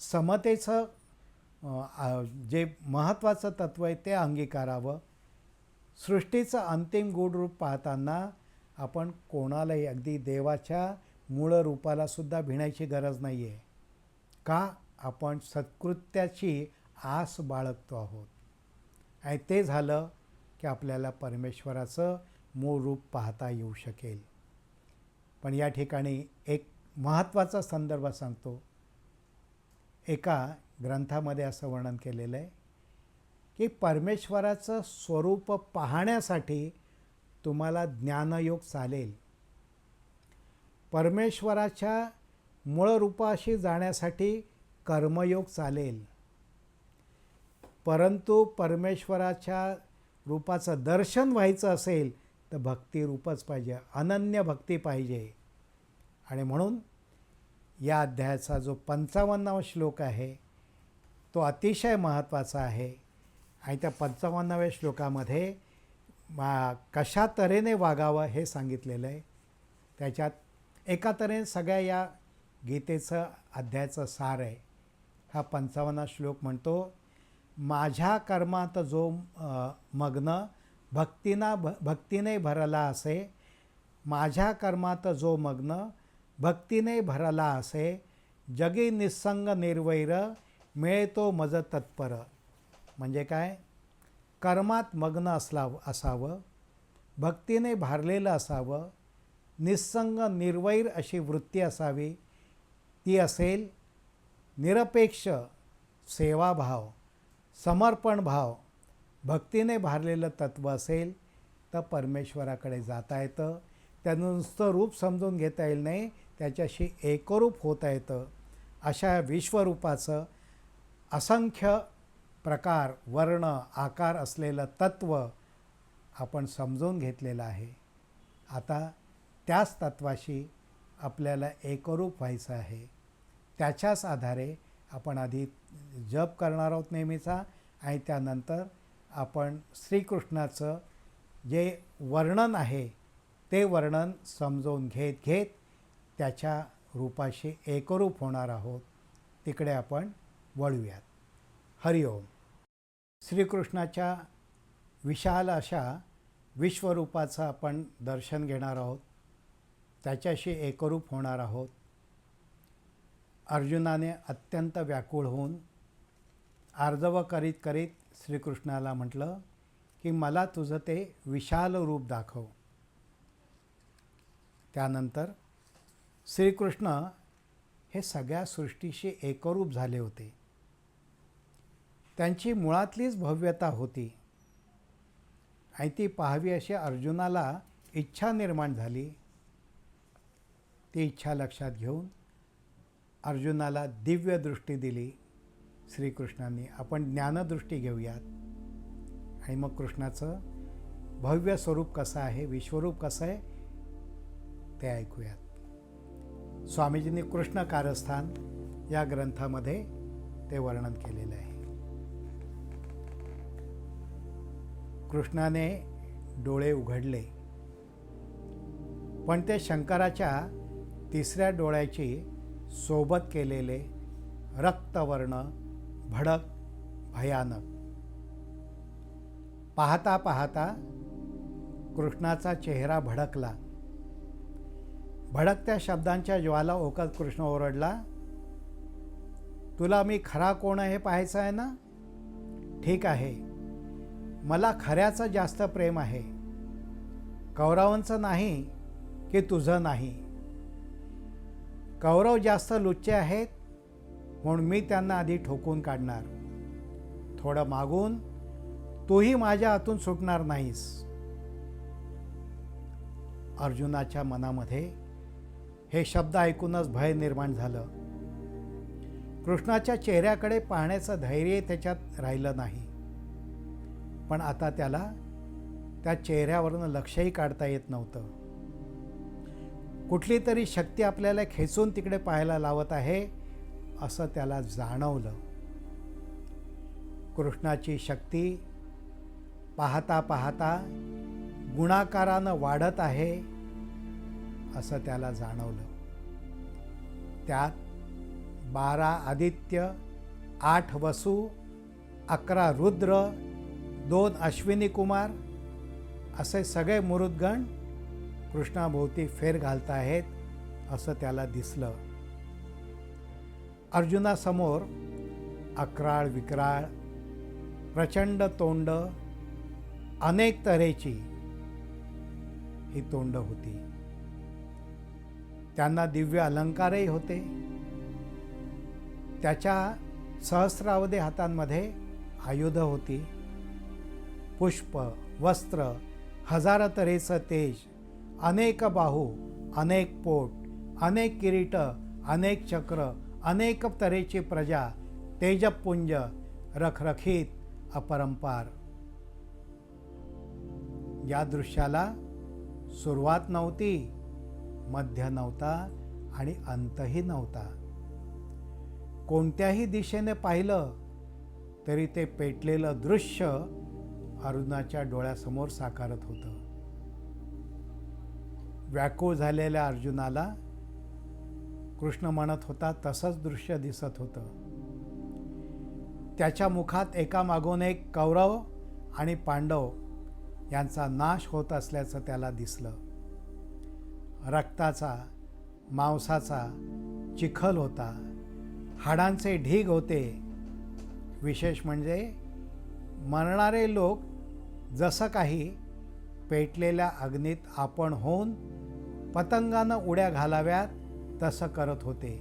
समतेचं जे महत्त्वाचं तत्त्व आहे ते अंगीकारावं. सृष्टीचं अंतिम गूढ रूप पाहताना आपण कोणालाही, अगदी देवाच्या मूळ रूपालासुद्धा भिण्याची गरज नाही आहे. का? आपण सत्कृत्याची आस बाळगतो आहोत आणि ते झालं की आपल्याला परमेश्वराचं मूळ रूप पाहता येऊ शकेल. पण या ठिकाणी एक महत्त्वाचा संदर्भ सांगतो. एका ग्रंथामध्ये असं वर्णन केलेलं आहे की परमेश्वराचं स्वरूप पाहण्यासाठी तुम्हाला ज्ञानयोग चालेल, परमेश्वराच्या मूळ रूपाशी जाण्यासाठी कर्मयोग चालेल, परंतु परमेश्वराच्या रूपाचं दर्शन व्हायचं असेल तर भक्तिरूपच पाहिजे, अनन्य भक्ती पाहिजे. आणि म्हणून या अध्यायाचा जो 55वा श्लोक आहे तो अतिशय महत्त्वाचा आहे. आणि त्या 55व्या श्लोकामध्ये कशा तऱ्हेने वागावं हे सांगितलेलं आहे. त्याच्यात एका तऱ्हेने सगळ्या या गीतेचं अध्यायाचं सार आहे. हा 55वा श्लोक म्हणतो, माझ्या कर्मात जो मग्न भक्तीने भरला असे, माझ्या कर्मात जो मग्न भक्तीने भरला असे, जगी निस्संग निर्वैर मिळतो मज तत्पर. म्हणजे काय? कर्मात मग्न असावं, भक्तीने भारलेलं असावं, निस्संग निर्वैर अशी वृत्ती असावी. ती असेल निरपेक्ष सेवाभाव, समर्पण भाव, भक्तीने भारलेलं तत्त्व असेल तर परमेश्वराकडे जाता येतं. त्यानं नुसतं रूप समजून घेता येईल नाही, त्याच्याशी एकरूप होता येतं. अशा विश्वरूपाचं असंख्य प्रकार, वर्ण, आकार असलेलं तत्त्व आपण समजून घेतलेलं आहे. आता त्याच तत्त्वाशी आपल्याला एकरूप व्हायचं आहे. त्याच्याच आधारे आपण आधी जप करणार आहोत नेहमीचा, आणि त्यानंतर आपण श्रीकृष्णाचं जे वर्णन आहे ते वर्णन समजून घेत घेत त्याच्या रूपाशी एकरूप होणार आहोत. तिकडे आपण वळूयात. हरिओम. श्रीकृष्णाच्या विशाल अशा विश्वरूपाचं आपण दर्शन घेणार आहोत. त्याच्याशी एकरूप होणार आहोत. अर्जुनाने अत्यंत व्याकुळ होऊन आर्जव करीत करीत श्रीकृष्णाला म्हटलं की मला तुझं ते विशाल रूप दाखव. त्यानंतर श्रीकृष्ण हे सगळ्या सृष्टीशी एकरूप झाले होते. त्यांची मुळातलीच भव्यता होती आणि ती पाहावी अशी अर्जुनाला इच्छा निर्माण झाली. ती इच्छा लक्षात घेऊन अर्जुनाला दिव्य दृष्टी दिली श्रीकृष्णांनी. आपण ज्ञानदृष्टी घेऊयात आणि मग कृष्णाचं भव्य स्वरूप कसं आहे, विश्वरूप कसं आहे ते ऐकूयात. स्वामीजींनी कृष्ण कारस्थान या ग्रंथामध्ये ते वर्णन केलेलं आहे. कृष्णाने डोळे उघडले, पण ते शंकराच्या तिसऱ्या डोळ्याची सोबत केलेले रक्तवर्ण, भडक, भयानक. पाहता पाहता कृष्णाचा चेहरा भडकला. भडकत्या शब्दांच्या ज्वाला ओकत कृष्ण ओरडला, तुला मी खरा कोण आहे पाहायचं आहे ना? ठीक आहे, मला खऱ्याचं जास्त प्रेम आहे, कौरवांचं नाही की तुझं नाही. कौरव जास्त लुच्चे आहेत म्हणून मी त्यांना आधी ठोकून काढणार. थोडं मागून तूही माझ्या हातून सुटणार नाहीस. अर्जुनाच्या मनामध्ये हे शब्द ऐकूनच भय निर्माण झालं. कृष्णाच्या चेहऱ्याकडे पाहण्याचं धैर्य त्याच्यात राहिलं नाही. पण आता त्याला त्या चेहऱ्यावरून लक्षही काढता येत नव्हतं. कुठली तरी शक्ती आपल्याला खेचून तिकडे पाहायला लावत आहे असं त्याला जाणवलं. कृष्णाची शक्ती पाहता पाहता गुणाकारानं वाढत आहे असं त्याला जाणवलं. त्यात 12 आदित्य, 8 वसु, 11 रुद्र, 2 अश्विनी कुमार असे सगळे मरुद्गण कृष्णाभोवती फेर घालत आहेत असं त्याला दिसलं. अर्जुनासमोर अक्राळ विक्राळ प्रचंड तोंड, अनेक तऱ्हेची ही तोंड होती. त्यांना दिव्य अलंकारही होते. त्याच्या सहस्रावधी हातांमध्ये आयुध होती. पुष्प, वस्त्र, हजार तऱ्हेचं तेज, अनेक बाहू, अनेक पोट, अनेक किरीट, अनेक चक्र, अनेक तऱ्हेची प्रजा, तेजपुंज, रखरखीत, अपरंपार. या दृश्याला सुरुवात नव्हती, मध्य नव्हता आणि अंतही नव्हता. कोणत्याही दिशेने पाहिलं तरी ते पेटलेलं दृश्य अर्जुनाच्या डोळ्यासमोर साकारत होतं. व्याकुळ झालेल्या अर्जुनाला कृष्ण म्हणत होता तसंच दृश्य दिसत होतं. त्याच्या मुखात एकामागून एक कौरव आणि पांडव यांचा नाश होत असल्याचं त्याला दिसलं. रक्ताचा, मांसाचा चिखल होता, हाडांचे ढीग होते. विशेष म्हणजे मरणारे लोक जसं काही पेटलेल्या अग्नीत आपण होऊन पतंगानं उड्या घालाव्यात तसं करत होते.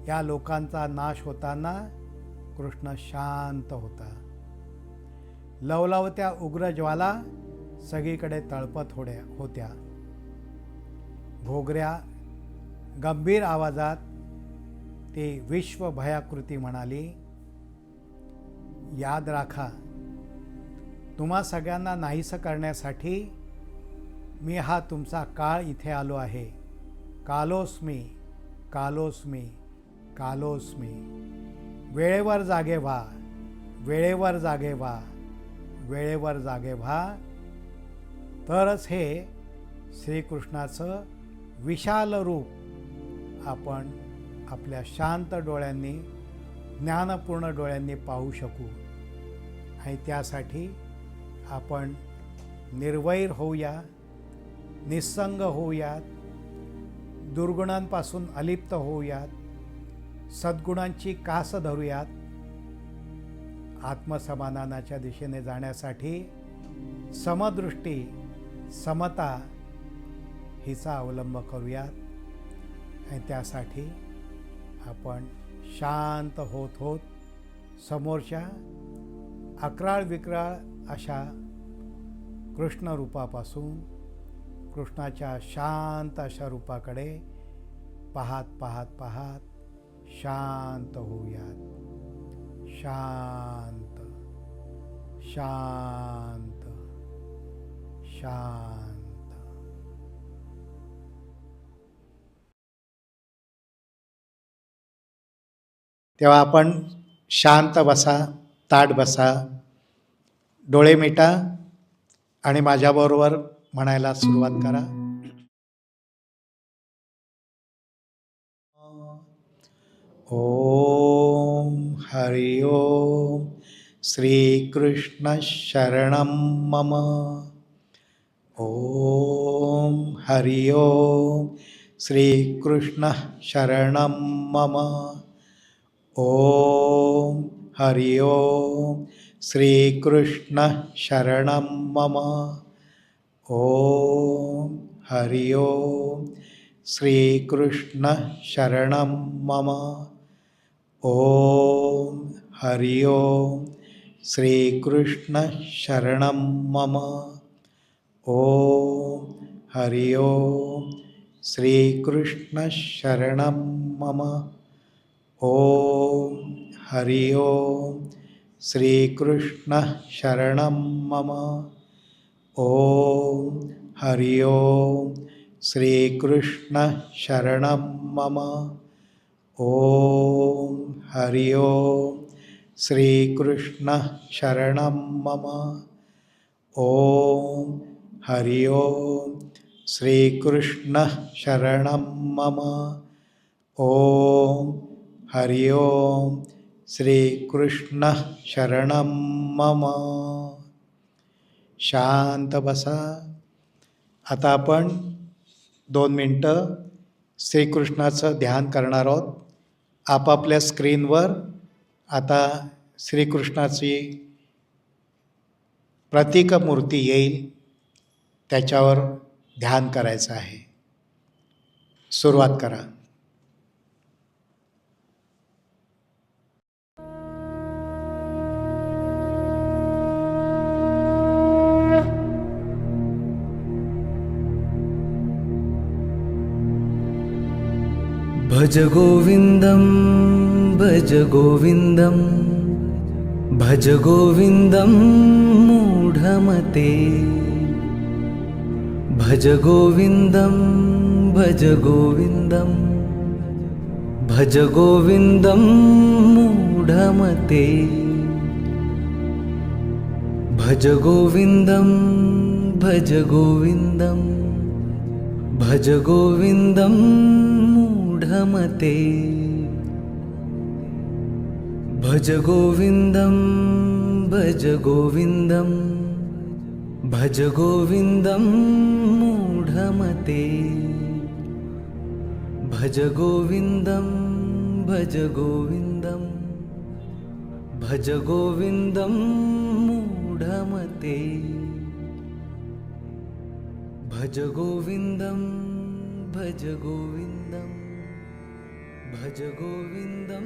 या लोकांचा नाश होताना कृष्ण शांत होता. लवलवत्या उग्र ज्वाला सगळीकडे तळपत होत्या. घोगऱ्या गंभीर आवाजात ती विश्वभयाकृती म्हणाली, याद राखा, तुम्हा सगळ्यांना नाहीसं करण्यासाठी मी हा तुमचा काळ इथे आलो आहे. कालोस्मी, कालोस्मी, कालोस्मी. वेळेवर जागे व्हा, वेळेवर जागे व्हा, वेळेवर जागे व्हा. तरच हे श्रीकृष्णाचं विशाल रूप आपण आपल्या शांत डोळ्यांनी, ज्ञानपूर्ण डोळ्यांनी पाहू शकू. आणि त्यासाठी आपण निर्वैर होऊया, निस्संग होऊयात, दुर्गुणांपासून अलिप्त होऊयात, सद्गुणांची कास धरूयात. आत्मसमाधानाच्या दिशेने जाण्यासाठी समदृष्टी, समता हिचा अवलंब करूयात. आणि त्यासाठी आपण शांत होत होत समोरच्या अक्राळ विक्राळ अशा कृष्ण रूपापासून कृष्णाच्या शांत अशा रूपाकडे पाहत पाहत पाहत शांत होऊयात. शांत, शांत, शांत. तेव्हा आपण शांत बसा, ताठ बसा, डोळे मिटा आणि माझ्याबरोबर म्हणायला सुरुवात करा. ओम हरि ओम. श्रीकृष्ण शरणं मम. ओम हरि ओम. श्रीकृष्ण शरणं मम. ओम हरि ओम. श्रीकृष्ण शरणं मम. ओम हरि ओम. श्रीकृष्ण शरणं मम. ओम हरि ओम. श्रीकृष्ण शरणं मम. ओम हरि ओम. श्रीकृष्ण शरणं मम. ओम हरि ओम. श्रीकृष्ण शरणं मम. ओम हरि ओम. श्रीकृष्ण शरणं मम. ओम हरि ओम. श्रीकृष्ण शरणं मम. ओम हरि ओम. श्रीकृष्ण शरणं मम. ओम हरि ओम. श्रीकृष्ण शरणं मम. शांत बसा. आता आपण 2 मिनटं श्रीकृष्णाचं ध्यान करणार आहोत. आपापल्या स्क्रीनवर आता श्रीकृष्णाची प्रतीक मूर्ती येईल, त्याच्यावर ध्यान करायचं आहे. सुरुवात करा. भज गोविन्दं भज गोविन्दं भज गोविन्दं मूढमते. भज गोविन्दं भज गोविन्दं भज गोविन्दं मूढमते. भज गोविन्दं भज गोविन्दं भज गोविन्दं मूढमते. भज गोविन्दं भज गोविन्दं भज गोविन्दं मूढमते. भज गोविन्दं भज गोविन्दं भज गोविन्दं मूढमते. भज गोविन्दं भज गोविन्दं भज गोविन्दं